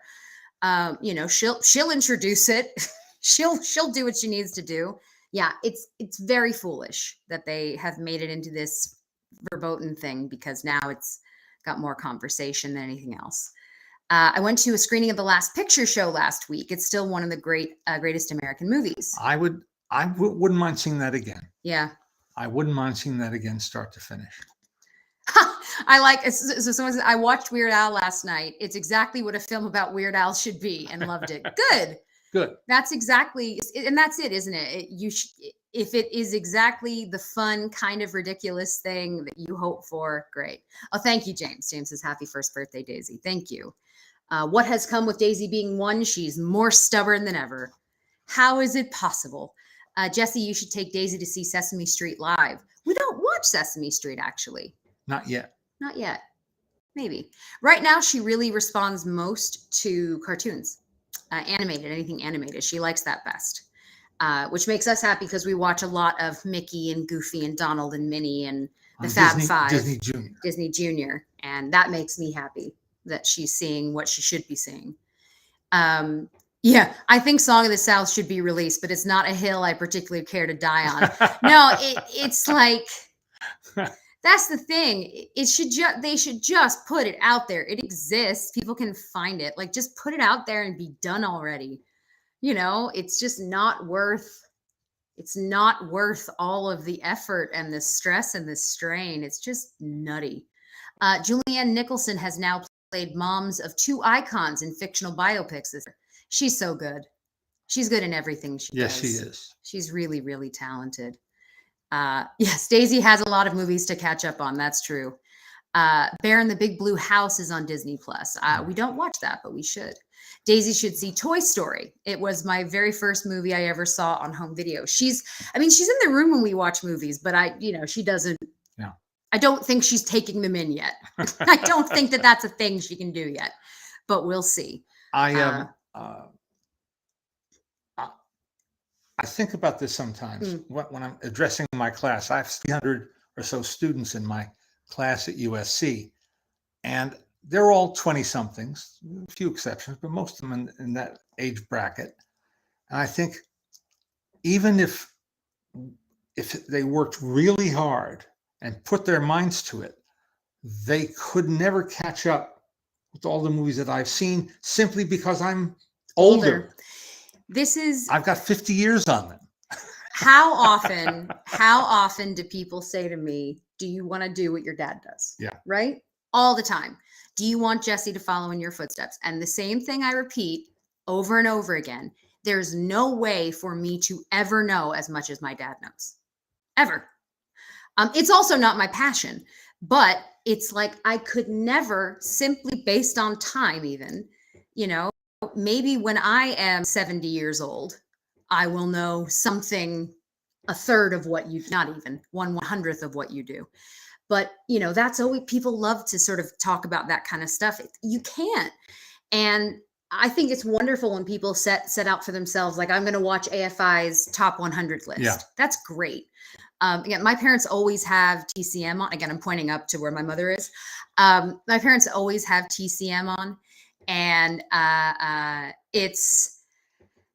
B: You know, she'll introduce it. she'll do what she needs to do. Yeah, it's very foolish that they have made it into this verboten thing, because now it's got more conversation than anything else. I went to a screening of The Last Picture Show last week. It's still one of the greatest American movies.
A: I wouldn't mind seeing that again.
B: Yeah.
A: I wouldn't mind seeing that again, start to finish.
B: I like, so someone said, I watched Weird Al last night. It's exactly what a film about Weird Al should be, and loved it. Good.
A: Good.
B: That's exactly, and that's it, isn't it? If it is exactly the fun, kind of ridiculous thing that you hope for, great. Oh, thank you, James. James says, happy first birthday, Daisy. Thank you. What has come with Daisy being one? She's more stubborn than ever. How is it possible? Jesse, you should take Daisy to see Sesame Street live. We don't watch Sesame Street, actually.
A: Not yet.
B: Not yet. Maybe. Right now, she really responds most to cartoons, animated, anything animated. She likes that best, which makes us happy, because we watch a lot of Mickey and Goofy and Donald and Minnie and the Fab Five.
A: Disney Junior.
B: Disney Junior. And that makes me happy that she's seeing what she should be seeing. Yeah, I think Song of the South should be released, but it's not a hill I particularly care to die on. No, it's like, that's the thing. They should just put it out there. It exists. People can find it. Like, just put it out there and be done already. You know, it's just not worth all of the effort and the stress and the strain. It's just nutty. Julianne Nicholson has now played moms of two icons in fictional biopics. She's so good. She's good in everything she does.
A: Yes, she is. She's
B: really, really talented. Yes, Daisy has a lot of movies to catch up on. That's true. Bear in the Big Blue House is on Disney Plus. We don't watch that, but we should. Daisy should see Toy Story. It was my very first movie I ever saw on home video. She's in the room when we watch movies, but she doesn't.
A: Yeah.
B: I don't think she's taking them in yet. I don't think that that's a thing she can do yet, but we'll see.
A: I think about this sometimes when I'm addressing my class. I have 300 or so students in my class at USC, and they're all 20-somethings, a few exceptions, but most of them in that age bracket. And I think even if they worked really hard and put their minds to it, they could never catch up with all the movies that I've seen, simply because I'm older. I've got 50 years on them.
B: How often do people say to me, do you want to do what your dad does?
A: Yeah.
B: Right? All the time. Do you want Jesse to follow in your footsteps? And the same thing I repeat over and over again. There's no way for me to ever know as much as my dad knows. Ever. It's also not my passion, but it's like I could never, simply based on time even, maybe when I am 70 years old, I will know something, a third of what you, not even 1/100th of what you do. But, that's always, people love to sort of talk about that kind of stuff. You can't. And I think it's wonderful when people set out for themselves, like, I'm going to watch AFI's top 100 list.
A: Yeah.
B: That's great. Again, my parents always have TCM on. Again, I'm pointing up to where my mother is. My parents always have TCM on. And it's,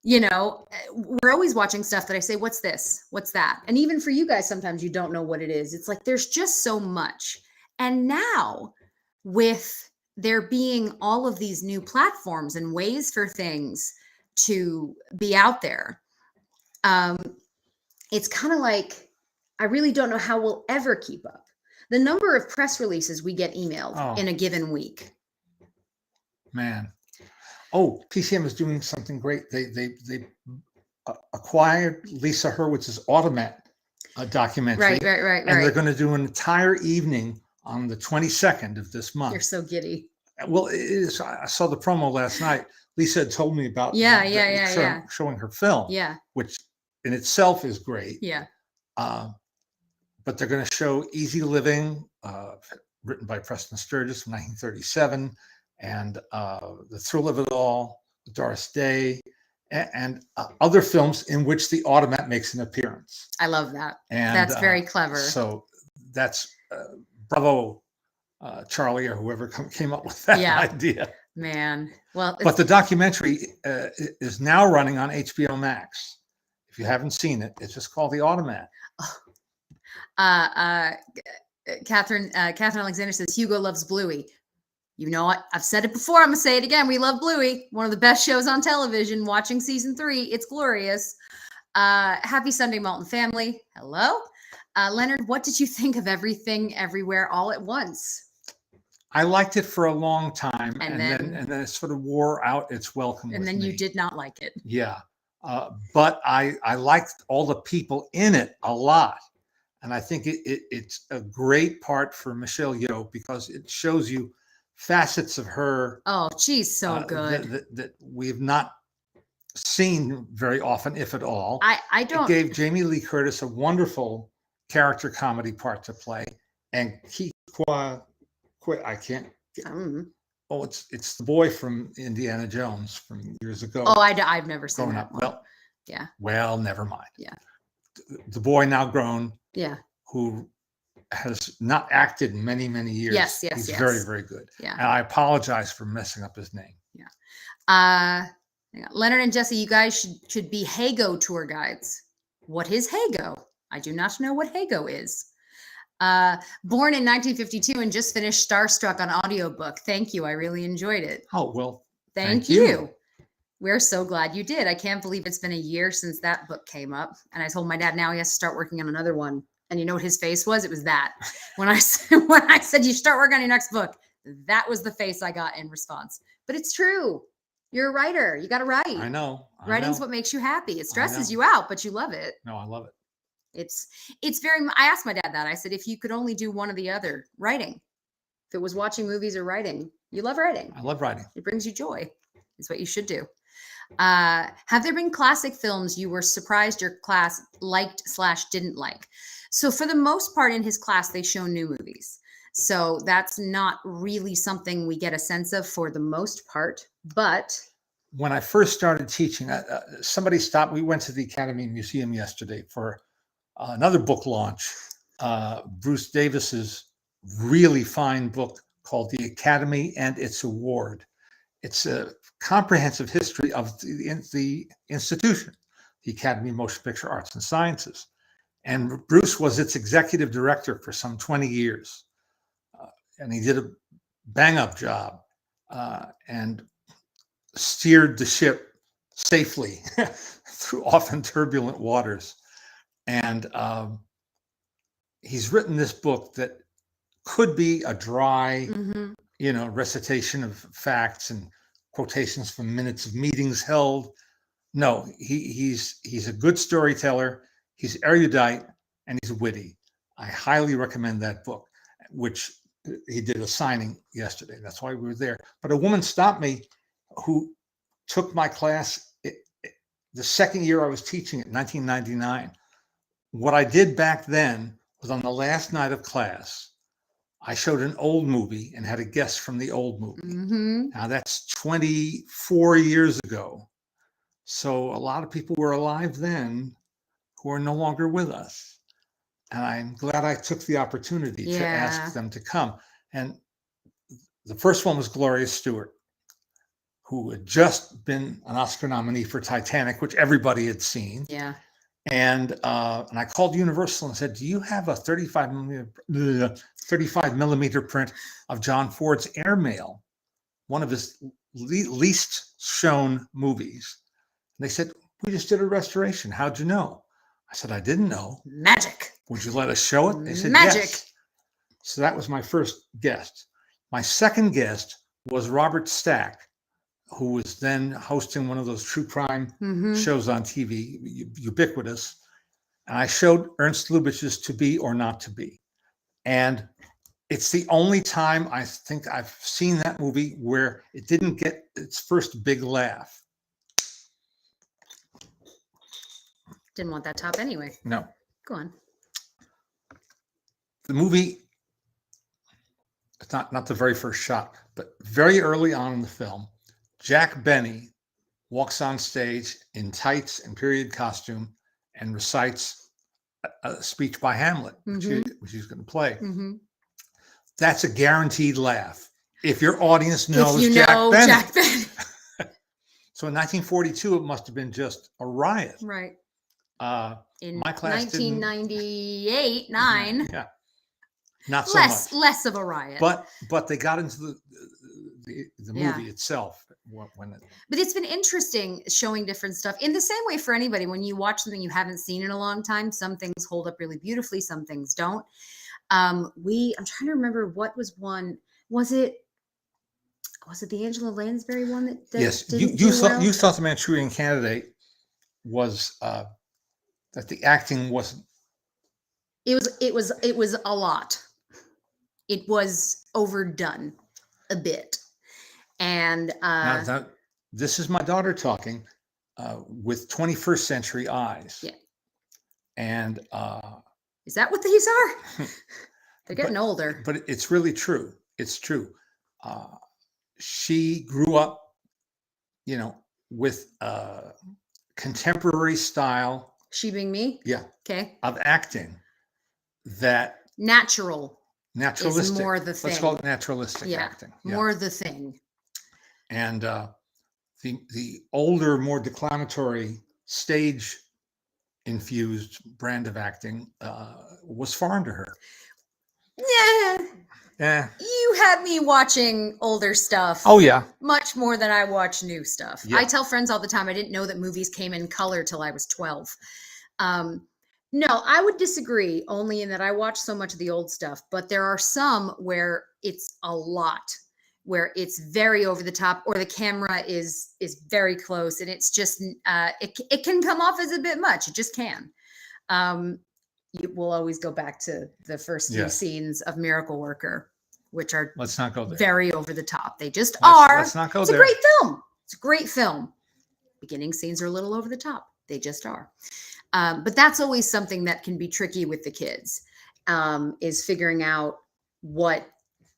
B: we're always watching stuff that I say, what's this? What's that? And even for you guys, sometimes you don't know what it is. It's like, there's just so much. And now with there being all of these new platforms and ways for things to be out there, it's kind of like, I really don't know how we'll ever keep up. The number of press releases we get emailed in a given week.
A: Man. Oh, TCM is doing something great. They acquired Lisa Hurwitz's Automat documentary.
B: Right.
A: And they're going to do an entire evening on the 22nd of this month.
B: You're so giddy.
A: Well, it is. I saw the promo last night. Lisa had told me about showing her film,
B: Yeah.
A: which in itself is great.
B: Yeah.
A: But they're going to show Easy Living, written by Preston Sturges from 1937, and The Thrill of It All, Doris Day, and other films in which the automat makes an appearance.
B: I love that.
A: And
B: that's very clever.
A: So that's bravo, Charlie, or whoever came up with that idea.
B: Man. Well,
A: but the documentary is now running on HBO Max. If you haven't seen it, it's just called The Automat.
B: Catherine Alexander says Hugo loves Bluey. You know what? I've said it before. I'm gonna say it again. We love Bluey. One of the best shows on television. Watching season 3, it's glorious. Happy Sunday, Maltin family. Hello, Leonard. What did you think of Everything Everywhere All at Once?
A: I liked it for a long time, and then it sort of wore out its welcome.
B: And then you did not like it.
A: Yeah, but I liked all the people in it a lot. And I think it's a great part for Michelle Yeoh because it shows you facets of her.
B: Oh, she's so good.
A: That we've not seen very often, if at all.
B: I don't.
A: It gave Jamie Lee Curtis a wonderful character comedy part to play. And I can't. Oh, it's the boy from Indiana Jones from years ago.
B: Oh, I've never seen
A: growing
B: that
A: up.
B: one.
A: Well,
B: yeah.
A: Well, never mind.
B: Yeah.
A: The boy now grown.
B: Yeah.
A: Who has not acted in many, many years.
B: Yes.
A: He's very, very good.
B: Yeah.
A: And I apologize for messing up his name.
B: Yeah. Leonard and Jesse, you guys should be Hago tour guides. What is Hago? I do not know what Hago is. Born in 1952 and just finished Starstruck on audiobook. Thank you. I really enjoyed it.
A: Oh, well,
B: thank you. We're so glad you did. I can't believe it's been a year since that book came up. And I told my dad now he has to start working on another one. And you know what his face was? It was that. When I said you start working on your next book, that was the face I got in response. But it's true. You're a writer. You got to write.
A: I know.
B: Writing's what makes you happy. It stresses you out, but you love it.
A: No, I love it.
B: It's very, I asked my dad that. I said, if you could only do one or the other, writing. If it was watching movies or writing, you love writing.
A: I love writing.
B: It brings you joy. It's what you should do. Have there been classic films you were surprised your class liked/didn't like? So for the most part in his class, they show new movies. So that's not really something we get a sense of for the most part, but.
A: When I first started teaching, somebody stopped. We went to the Academy Museum yesterday for another book launch, Bruce Davis's really fine book called The Academy and Its Award. It's a comprehensive history of the institution, the Academy of Motion Picture Arts and Sciences. And Bruce was its executive director for some 20 years. And he did a bang-up job and steered the ship safely through often turbulent waters. And he's written this book that could be a dry, recitation of facts and quotations from minutes of meetings held. No, he's a good storyteller. He's erudite and he's witty. I highly recommend that book, which he did a signing yesterday. That's why we were there. But a woman stopped me who took my class the second year I was teaching it, 1999. What I did back then was on the last night of class, I showed an old movie and had a guest from the old movie. Now that's 24 years ago. So a lot of people were alive then who are no longer with us. And I'm glad I took the opportunity to ask them to come. And the first one was Gloria Stewart, who had just been an Oscar nominee for Titanic, which everybody had seen.
B: Yeah.
A: And I called Universal and said, do you have a 35 millimeter print of John Ford's Airmail, one of his least shown movies? And they said, we just did a restoration. How'd you know? I said, I didn't know.
B: Magic.
A: Would you let us show it? They said,
B: magic.
A: Yes. So that was my first guest. My second guest was Robert Stack, who was then hosting one of those true crime shows on TV, ubiquitous. And I showed Ernst Lubitsch's To Be or Not to Be. And It's the only time I think I've seen that movie where it didn't get its first big laugh.
B: Didn't want that top anyway.
A: No.
B: Go on.
A: The movie, it's not the very first shot, but very early on in the film, Jack Benny walks on stage in tights and period costume and recites a speech by Hamlet, which he's going to play. That's a guaranteed laugh. If your audience knows Jack Benny. So in 1942, it must have been just a riot.
B: Right. In
A: my class
B: 1998, 9.
A: Yeah. Not so much.
B: Less of a riot.
A: But they got into the movie itself.
B: But it's been interesting showing different stuff in the same way for anybody. When you watch something you haven't seen in a long time, some things hold up really beautifully, some things don't. I'm trying to remember what was one. Was it the Angela Lansbury one that
A: yes,
B: didn't
A: you
B: do well?
A: You thought the Manchurian Candidate was that the acting wasn't.
B: It was a lot. It was overdone a bit. And
A: now, this is my daughter talking with 21st century eyes.
B: Yeah.
A: And
B: is that what these are? They're getting older.
A: But it's really true. It's true. She grew up, with contemporary style.
B: She being me?
A: Yeah.
B: Okay.
A: Of acting that
B: naturalistic is more the thing.
A: Let's call it naturalistic acting.
B: Yeah. More the thing.
A: And the older, more declamatory, stage infused brand of acting was foreign to her.
B: Yeah. You had me watching older stuff.
A: Oh, yeah.
B: Much more than I watch new stuff.
A: Yeah.
B: I tell friends all the time, I didn't know that movies came in color till I was 12. No, I would disagree, only in that I watch so much of the old stuff. But there are some where it's a lot, where it's very over the top, or the camera is very close, and it's just it can come off as a bit much. It just can. We'll always go back to the first few scenes of Miracle Worker, which are
A: let's not go there.
B: Very over the top. They just are.
A: Let's not go
B: there.
A: It's
B: a great film. It's a great film. Beginning scenes are a little over the top. They just are. But that's always something that can be tricky with the kids, is figuring out what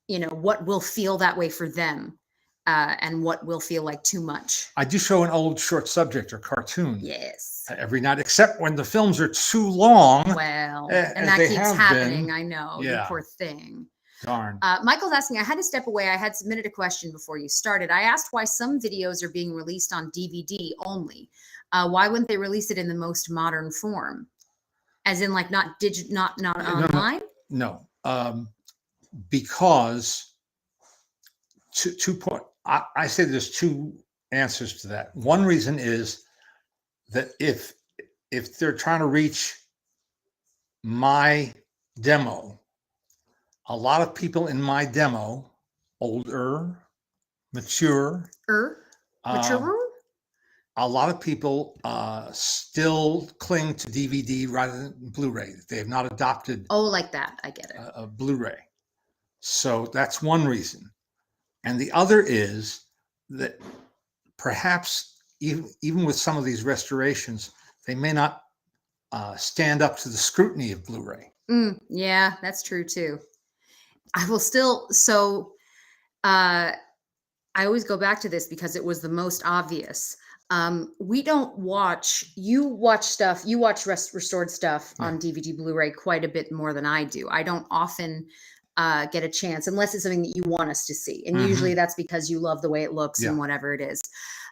B: will feel that way for them, and what will feel like too much.
A: I do show an old short subject or cartoon.
B: Yes.
A: Every night, except when the films are too long.
B: Well, and that keeps happening. I know. Yeah. You poor thing.
A: Darn.
B: Michael's asking, I had to step away. I had submitted a question before you started. I asked why some videos are being released on DVD only. Why wouldn't they release it in the most modern form? As in, like, not online?
A: No. Because two point. I say there's two answers to that. One reason is that if they're trying to reach my demo, a lot of people in my demo, older, mature, a lot of people still cling to DVD rather than Blu-ray. They have not adopted.
B: Oh, like that. I get it.
A: A Blu-ray. So that's one reason. And the other is that perhaps even with some of these restorations, they may not stand up to the scrutiny of Blu-ray.
B: Yeah, that's true too. I will still, I always go back to this because it was the most obvious. You watch restored stuff on DVD, Blu-ray quite a bit more than I do. I don't often get a chance unless it's something that you want us to see. And usually that's because you love the way it looks and whatever it is.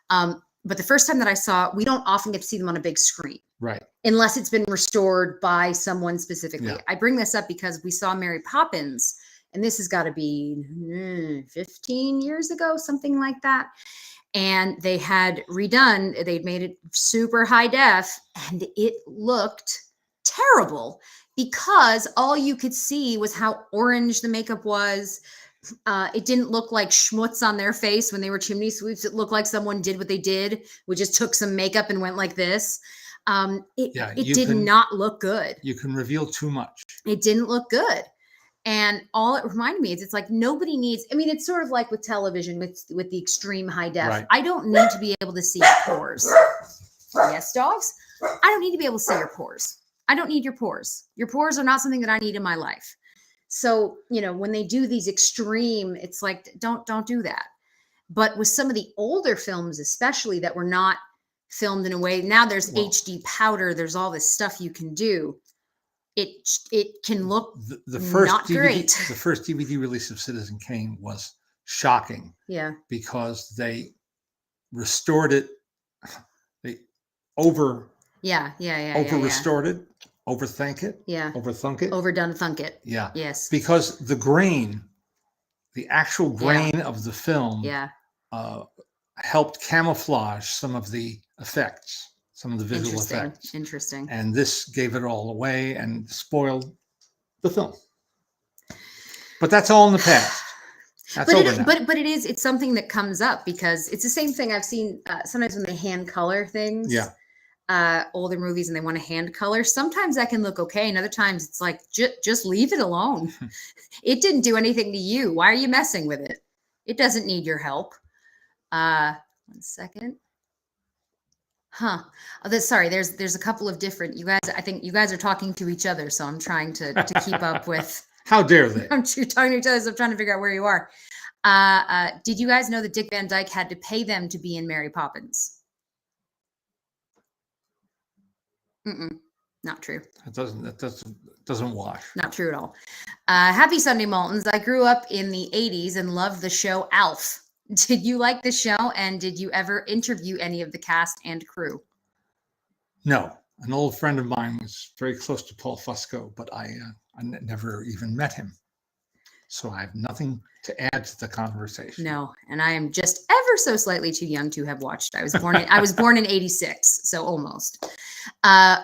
B: But the first time that I saw it, we don't often get to see them on a big screen.
A: Right.
B: Unless it's been restored by someone specifically. Yeah. I bring this up because we saw Mary Poppins, and this has got to be 15 years ago, something like that. And they had they'd made it super high def, and it looked terrible because all you could see was how orange the makeup was. It didn't look like schmutz on their face when they were chimney sweeps. It looked like someone did what they did, which just took some makeup and went like this. It did not look good.
A: You can reveal too much.
B: It didn't look good. And all it reminded me is it's like nobody needs, I mean, it's sort of like with television with the extreme high def.
A: Right.
B: I don't need to be able to see your pores. Yes, dogs. I don't need to be able to see your pores. I don't need your pores. Your pores are not something that I need in my life. So, when they do these extreme, it's like, don't do that. But with some of the older films, especially that were not filmed in a way, now there's HD powder, there's all this stuff you can do. It can look
A: the first
B: not
A: DVD,
B: great.
A: The first DVD release of Citizen Kane was shocking.
B: Yeah.
A: Because they restored it. They over restored it, overthink it.
B: Yeah.
A: Overthunk it.
B: Overdone thunk it.
A: Yeah.
B: Yes.
A: Because the actual grain of the film helped camouflage some of the effects. Some of the visual effects.
B: Interesting.
A: And this gave it all away and spoiled the film. But that's all in the past. That's over now.
B: But it's something that comes up because it's the same thing I've seen sometimes when they hand color things.
A: Yeah.
B: Older movies and they want to hand color. Sometimes that can look okay. And other times it's like, just leave it alone. It didn't do anything to you. Why are you messing with it? It doesn't need your help. 1 second. Huh. Sorry, there's a couple of different, you guys, I think you guys are talking to each other, so I'm trying to keep up with.
A: How dare they?
B: I'm talking to each other, so I'm trying to figure out where you are. Did you guys know that Dick Van Dyke had to pay them to be in Mary Poppins? Not true.
A: That doesn't wash.
B: Not true at all. Happy Sunday, Maltons. I grew up in the 80s and loved the show Alf. Did you like the show, and did you ever interview any of the cast and crew?
A: No. An old friend of mine was very close to Paul Fusco, but I never even met him. So I have nothing to add to the conversation.
B: No, and I am just ever so slightly too young to have watched. I was born in 86, so almost.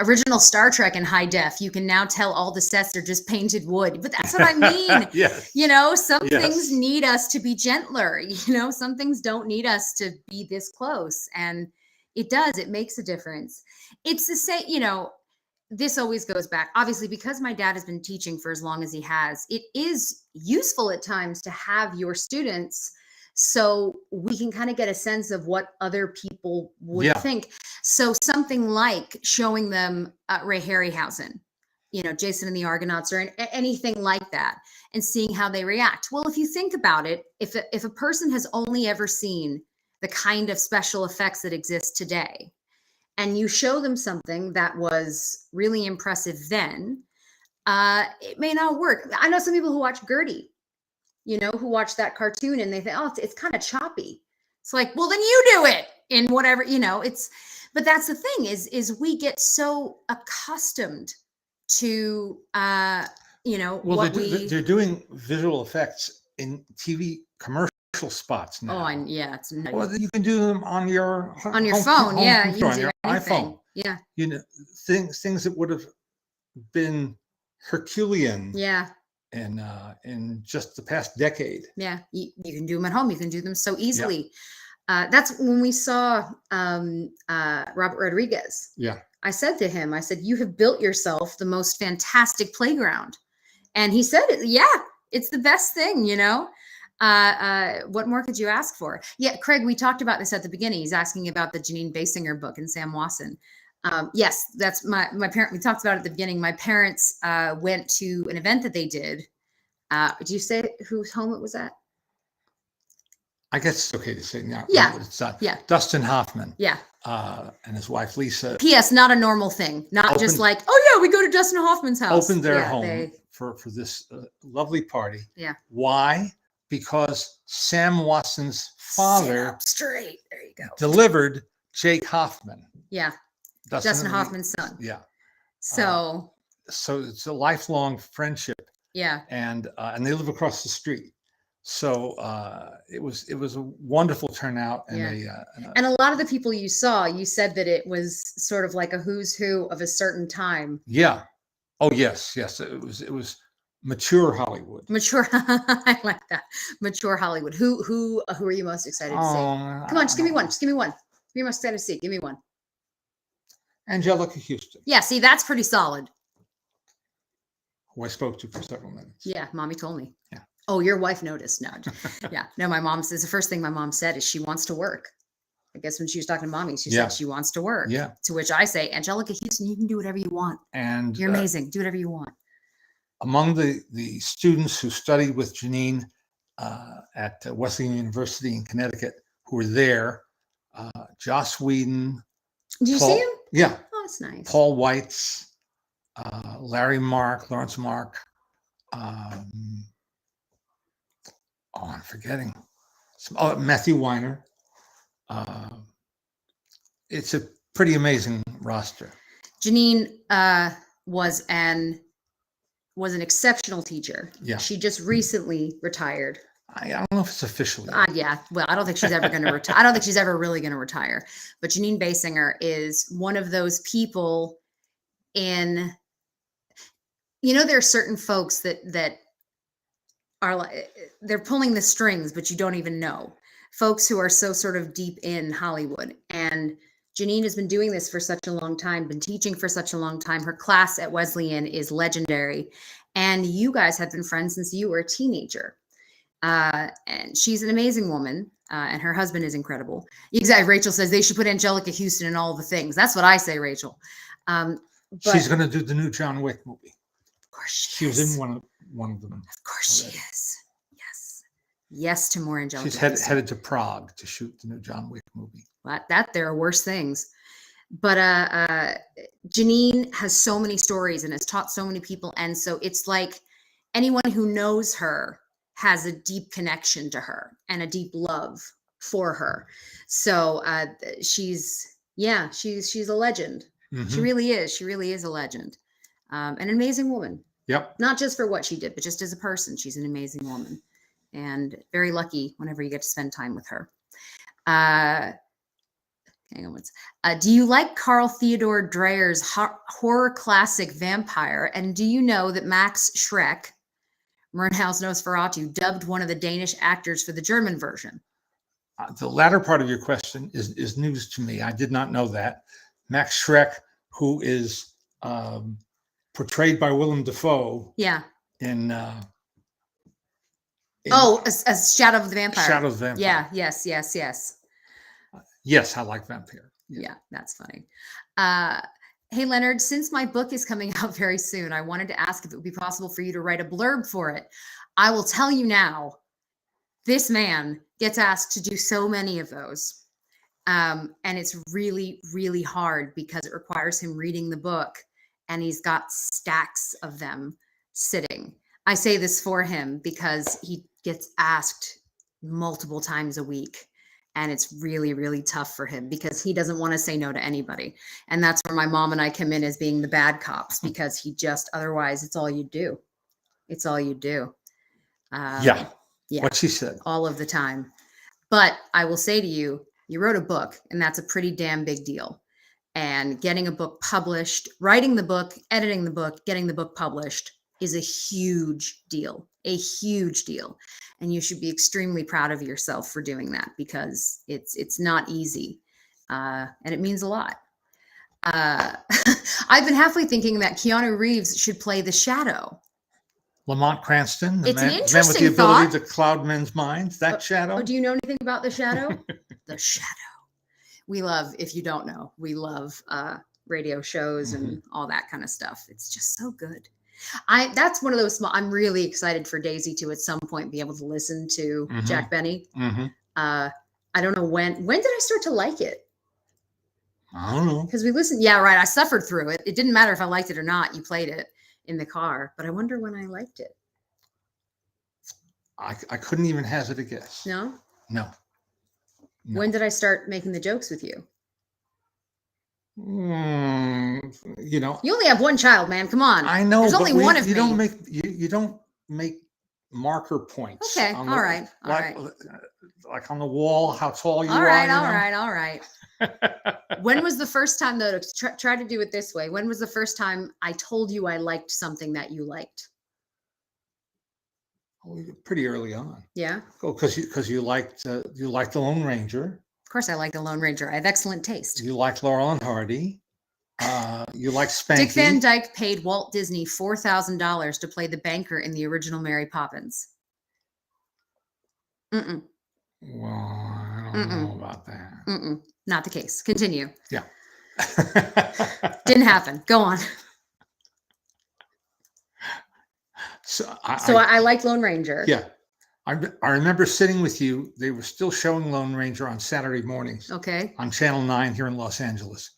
B: Original Star Trek in high def. You can now tell all the sets are just painted wood, but that's what I mean.
A: Yes.
B: Some things need us to be gentler. Some things don't need us to be this close, and it does. It makes a difference. It's the same, this always goes back, obviously, because my dad has been teaching for as long as he has. It is useful at times to have your students so we can kind of get a sense of what other people would think. So something like showing them Ray Harryhausen, Jason and the Argonauts, or anything like that, and seeing how they react. Well, if you think about it, if a person has only ever seen the kind of special effects that exist today, and you show them something that was really impressive then, it may not work. I know some people who watch Gertie, who watch that cartoon and they think, oh, it's kind of choppy. It's like, well, then you do it in whatever, but that's the thing is we get so accustomed to,
A: well, they're doing visual effects in TV commercial spots now.
B: Oh, and it's nutty.
A: Well, you can do them on your
B: phone. You
A: can do
B: on your
A: iPhone.
B: Yeah.
A: Things that would have been Herculean.
B: Yeah.
A: In just the past decade.
B: Yeah, you can do them at home. You can do them so easily. Yeah. That's when we saw Robert Rodriguez.
A: Yeah.
B: I said to him, you have built yourself the most fantastic playground. And he said, it's the best thing, what more could you ask for? Yeah, Craig, we talked about this at the beginning. He's asking about the Janine Basinger book and Sam Wasson. Yes, that's my parent. We talked about it at the beginning. My parents went to an event that they did. Did you say whose home it was at?
A: I guess it's okay to say now.
B: Yeah.
A: Dustin Hoffman.
B: Yeah.
A: And his wife, Lisa.
B: P.S. Not a normal thing. Not just like, oh yeah, we go to Dustin Hoffman's house.
A: Opened their home for this lovely party.
B: Yeah.
A: Why? Because Sam Watson's father
B: straight. There you go.
A: Delivered Jake Hoffman.
B: Yeah. Dustin Hoffman's son.
A: Yeah.
B: So
A: it's a lifelong friendship.
B: Yeah.
A: And they live across the street. So it was a wonderful turnout, and
B: and a lot of the people you saw, you said that it was sort of like a who's who of a certain time.
A: Yeah. Oh yes. It was mature Hollywood.
B: Mature. I like that. Mature Hollywood. Who are you most excited to see? Come on, just give me one. Just give me one. Who are you most excited to see? Give me one.
A: Angelica Houston.
B: Yeah. See, that's pretty solid.
A: who I spoke to for several minutes.
B: Yeah, mommy told me.
A: Yeah.
B: Oh, your wife noticed. No, yeah. No, my mom says the first thing my mom said is she wants to work. I guess when she was talking to mommy, she
A: Yeah.
B: said she wants to work.
A: Yeah.
B: To which I say, Angelica Houston, you can do whatever you want.
A: And
B: You're amazing. Do whatever you want.
A: among the students who studied with Janine at Wesleyan University in Connecticut who were there, Joss Whedon.
B: Did you see him?
A: Yeah.
B: Oh, that's nice.
A: Paul Weitz, Larry Mark, Lawrence Mark. I'm forgetting. Matthew Weiner. It's a pretty amazing roster.
B: Janine was an exceptional teacher.
A: Yeah.
B: She just recently retired.
A: I don't know if it's officially.
B: Yeah. Well, I don't think she's ever going to retire. I don't think she's ever really going to retire. But Janine Basinger is one of those people there are certain folks that are like, they're pulling the strings, but you don't even know. Folks who are so sort of deep in Hollywood. And Janine has been doing this for such a long time, been teaching for such a long time. Her class at Wesleyan is legendary. And you guys have been friends since you were a teenager. And she's an amazing woman. And her husband is incredible. Exactly. Rachel says they should put Angelica Houston in all the things. That's what I say, Rachel. But
A: she's going to do the new John Wick movie.
B: Of course she
A: was
B: is.
A: in one of them.
B: Of course
A: already.
B: she is. Yes to more Angelica.
A: She's
B: Houston.
A: headed to Prague to shoot the new John Wick movie.
B: That there are worse things. But Janine has so many stories and has taught so many people. And so it's like anyone who knows her has a deep connection to her and a deep love for her. So she's a legend.
A: Mm-hmm.
B: She really is. She really is a legend. An amazing woman.
A: Yep.
B: Not just for what she did, but just as a person. She's an amazing woman. And very lucky whenever you get to spend time with her. Hang on. Do you like Carl Theodor Dreyer's horror classic Vampire? And do you know that Max Schreck, Murnau's Nosferatu, dubbed one of the Danish actors for the German version?
A: The latter part of your question is news to me. I did not know that. Max Schreck, who is portrayed by Willem Dafoe.
B: Yeah.
A: In
B: as Shadow of the Vampire.
A: Shadow of the Vampire.
B: Yeah. Yes.
A: Yes, I like Vampire.
B: Yeah, that's funny. Hey, Leonard, since my book is coming out very soon, I wanted to ask if it would be possible for you to write a blurb for it. I will tell you now, this man gets asked to do so many of those. And it's really, really hard because it requires him reading the book and he's got stacks of them sitting. I say this for him because he gets asked multiple times a week. And it's really, really tough for him because he doesn't want to say no to anybody. And that's where my mom and I come in as being the bad cops because otherwise it's all you do. It's all you do.
A: Yeah. What she said.
B: All of the time. But I will say to you, you wrote a book and that's a pretty damn big deal. And getting a book published, writing the book, editing the book, getting the book published is a huge deal. And you should be extremely proud of yourself for doing that because it's not easy. And it means a lot. I've been halfway thinking that Keanu Reeves should play the Shadow.
A: Lamont Cranston,
B: It's an
A: man with
B: interesting
A: the ability
B: thought.
A: to cloud men's minds. That Shadow.
B: Oh, do you know anything about the Shadow? The Shadow. We love, if you don't know, we love radio shows and all that kind of stuff. It's just so good. That's one of those small. I'm really excited for Daisy to at some point be able to listen to Jack Benny. I don't know when did I start to like it?
A: I don't know.
B: Because we listened. Yeah, right. I suffered through it. It didn't matter if I liked it or not. You played it in the car, but I wonder when I liked it.
A: I couldn't even hazard a guess.
B: No.
A: When
B: did I start making the jokes with you?
A: You
B: only have one child, man. Come on.
A: I know.
B: There's only one of me.
A: You don't make marker points.
B: Okay. All right.
A: Like on the wall, how tall you
B: all
A: are.
B: All right. When was the first time, though, to try to do it this way? When was the first time I told you I liked something that you liked?
A: Pretty early on.
B: Yeah.
A: Oh, because you liked the Lone Ranger.
B: Of course, I like the Lone Ranger. I have excellent taste.
A: You liked Laurel and Hardy. You like
B: Dick Van
A: Spanky.
B: Dyke paid Walt Disney $4,000 to play the banker in the original Mary Poppins. Mm-mm.
A: Well, I don't know about that.
B: Mm-mm. Not the case. Continue.
A: Yeah.
B: Didn't happen. Go on.
A: So
B: I like Lone Ranger.
A: Yeah. I remember sitting with you. They were still showing Lone Ranger on Saturday mornings
B: Okay.
A: on Channel 9 here in Los Angeles.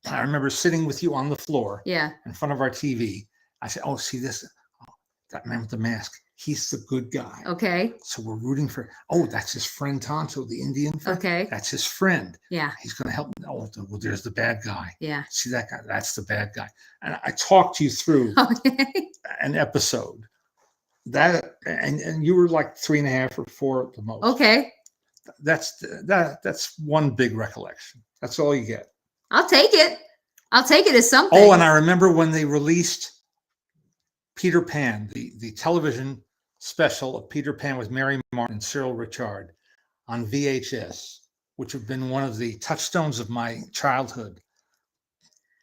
A: I remember sitting with you on the floor
B: Yeah.
A: in front of our TV. I said, oh, see this? Oh, that man with the mask. He's the good guy.
B: Okay.
A: So we're rooting for, oh, that's his friend Tonto, the Indian friend.
B: Okay.
A: That's his friend.
B: Yeah.
A: He's going to help me. Oh, well, there's the bad guy.
B: Yeah.
A: See that guy? That's the bad guy. And I talked you through
B: Okay.
A: an episode. That and you were like 3.5 or 4 at the most.
B: Okay.
A: That's one big recollection. That's all you get.
B: I'll take it. I'll take it as something.
A: Oh, and I remember when they released Peter Pan, the television special of Peter Pan with Mary Martin and Cyril Richard on VHS, which have been one of the touchstones of my childhood.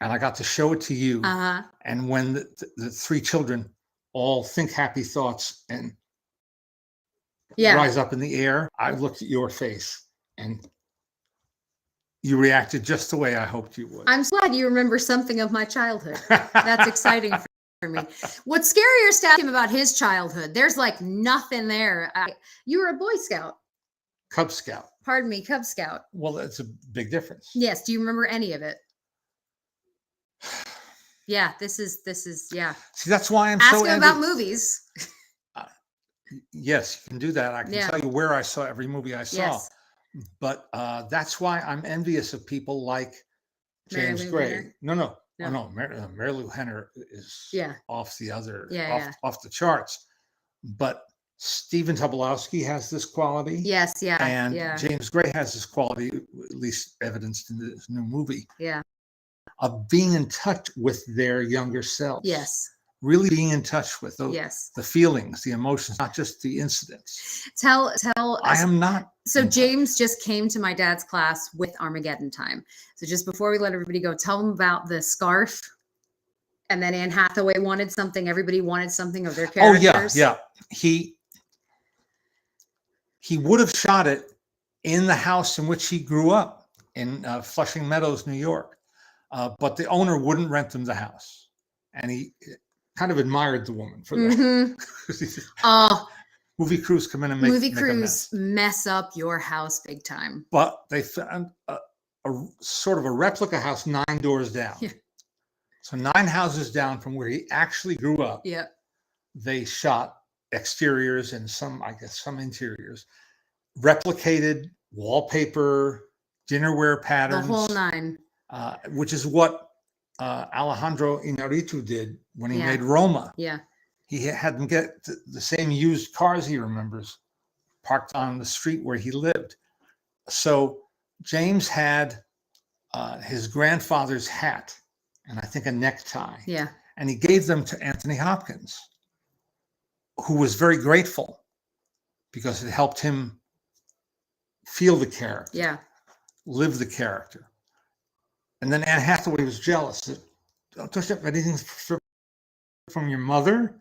A: And I got to show it to you.
B: Uh-huh.
A: And when the 3 children all think happy thoughts and rise up in the air, I looked at your face and you reacted just the way I hoped you would.
B: I'm glad you remember something of my childhood. That's exciting for me. What's scarier is to ask him about his childhood. There's like nothing there. You were a Boy Scout.
A: Cub Scout.
B: Pardon me, Cub Scout.
A: Well, that's a big difference.
B: Yes. Do you remember any of it? Yeah, this is yeah.
A: See, that's why I'm
B: Ask
A: so
B: him about movies.
A: Yes, you can do that. I can tell you where I saw every movie I saw.
B: Yes.
A: But that's why I'm envious of people like James Gray. No. Mary Lou Henner is off the other, off the charts. But Stephen Tobolowsky has this quality.
B: Yes, yeah.
A: And James Gray has this quality, at least evidenced in this new movie.
B: Yeah.
A: Of being in touch with their younger selves.
B: Yes.
A: Really being in touch with those,
B: yes.
A: the feelings, the emotions, not just the incidents.
B: Tell.
A: I am not.
B: So James just came to my dad's class with Armageddon Time. So just before we let everybody go, tell them about the scarf. And then Anne Hathaway wanted something. Everybody wanted something of their characters.
A: Oh yeah. He would have shot it in the house in which he grew up in Flushing Meadows, New York. But the owner wouldn't rent them the house. And he kind of admired the woman for that. Movie crews come in and make
B: mess up your house big time.
A: But they found a sort of a replica house 9 doors down. Yeah. So 9 houses down from where he actually grew up.
B: Yeah.
A: They shot exteriors and some interiors, replicated wallpaper, dinnerware patterns.
B: The whole 9.
A: Which is what Alejandro Iñárritu did when he made Roma.
B: Yeah.
A: He had them get the same used cars he remembers parked on the street where he lived. So James had his grandfather's hat and I think a necktie.
B: Yeah.
A: And he gave them to Anthony Hopkins, who was very grateful because it helped him feel the character.
B: Yeah.
A: Live the character. And then Anne Hathaway was jealous. Don't you have anything from your mother?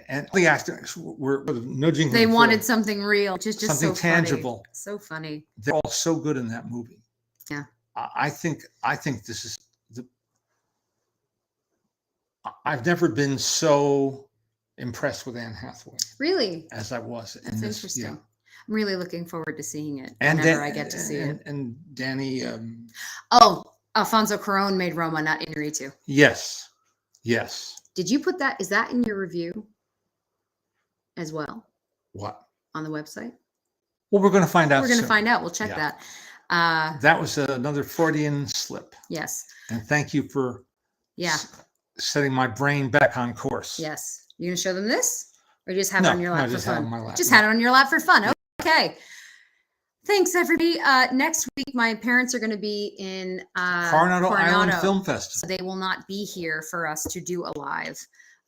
A: And the actors were nudging him.
B: They wanted something real, just
A: something
B: so
A: tangible.
B: Funny. So funny.
A: They're all so good in that movie.
B: Yeah.
A: I think this is I've never been so impressed with Anne Hathaway.
B: Really?
A: As I was.
B: That's interesting. Yeah. I'm really looking forward to seeing it
A: and
B: whenever I get to see it.
A: And Danny.
B: Alfonso Cuarón made Roma, not Iñárritu.
A: Yes.
B: Did you put that? Is that in your review as well?
A: What?
B: On the website?
A: Well, we're going to find out.
B: We're going to find out. We'll check that.
A: That was another Freudian slip.
B: Yes.
A: And thank you for setting my brain back on course.
B: Yes. You going to show them this? Or you just have it on your lap for fun?
A: Lap.
B: Just had it on your lap for fun. Okay. Thanks, everybody. Next week, my parents are going to be in
A: Coronado Island Film Festival.
B: So they will not be here for us to do a live.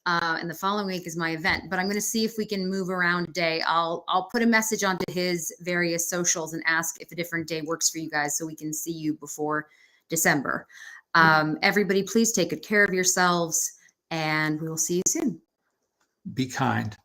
B: And the following week is my event. But I'm going to see if we can move around a day. I'll put a message onto his various socials and ask if a different day works for you guys so we can see you before December. Everybody, please take good care of yourselves, and we will see you soon.
A: Be kind.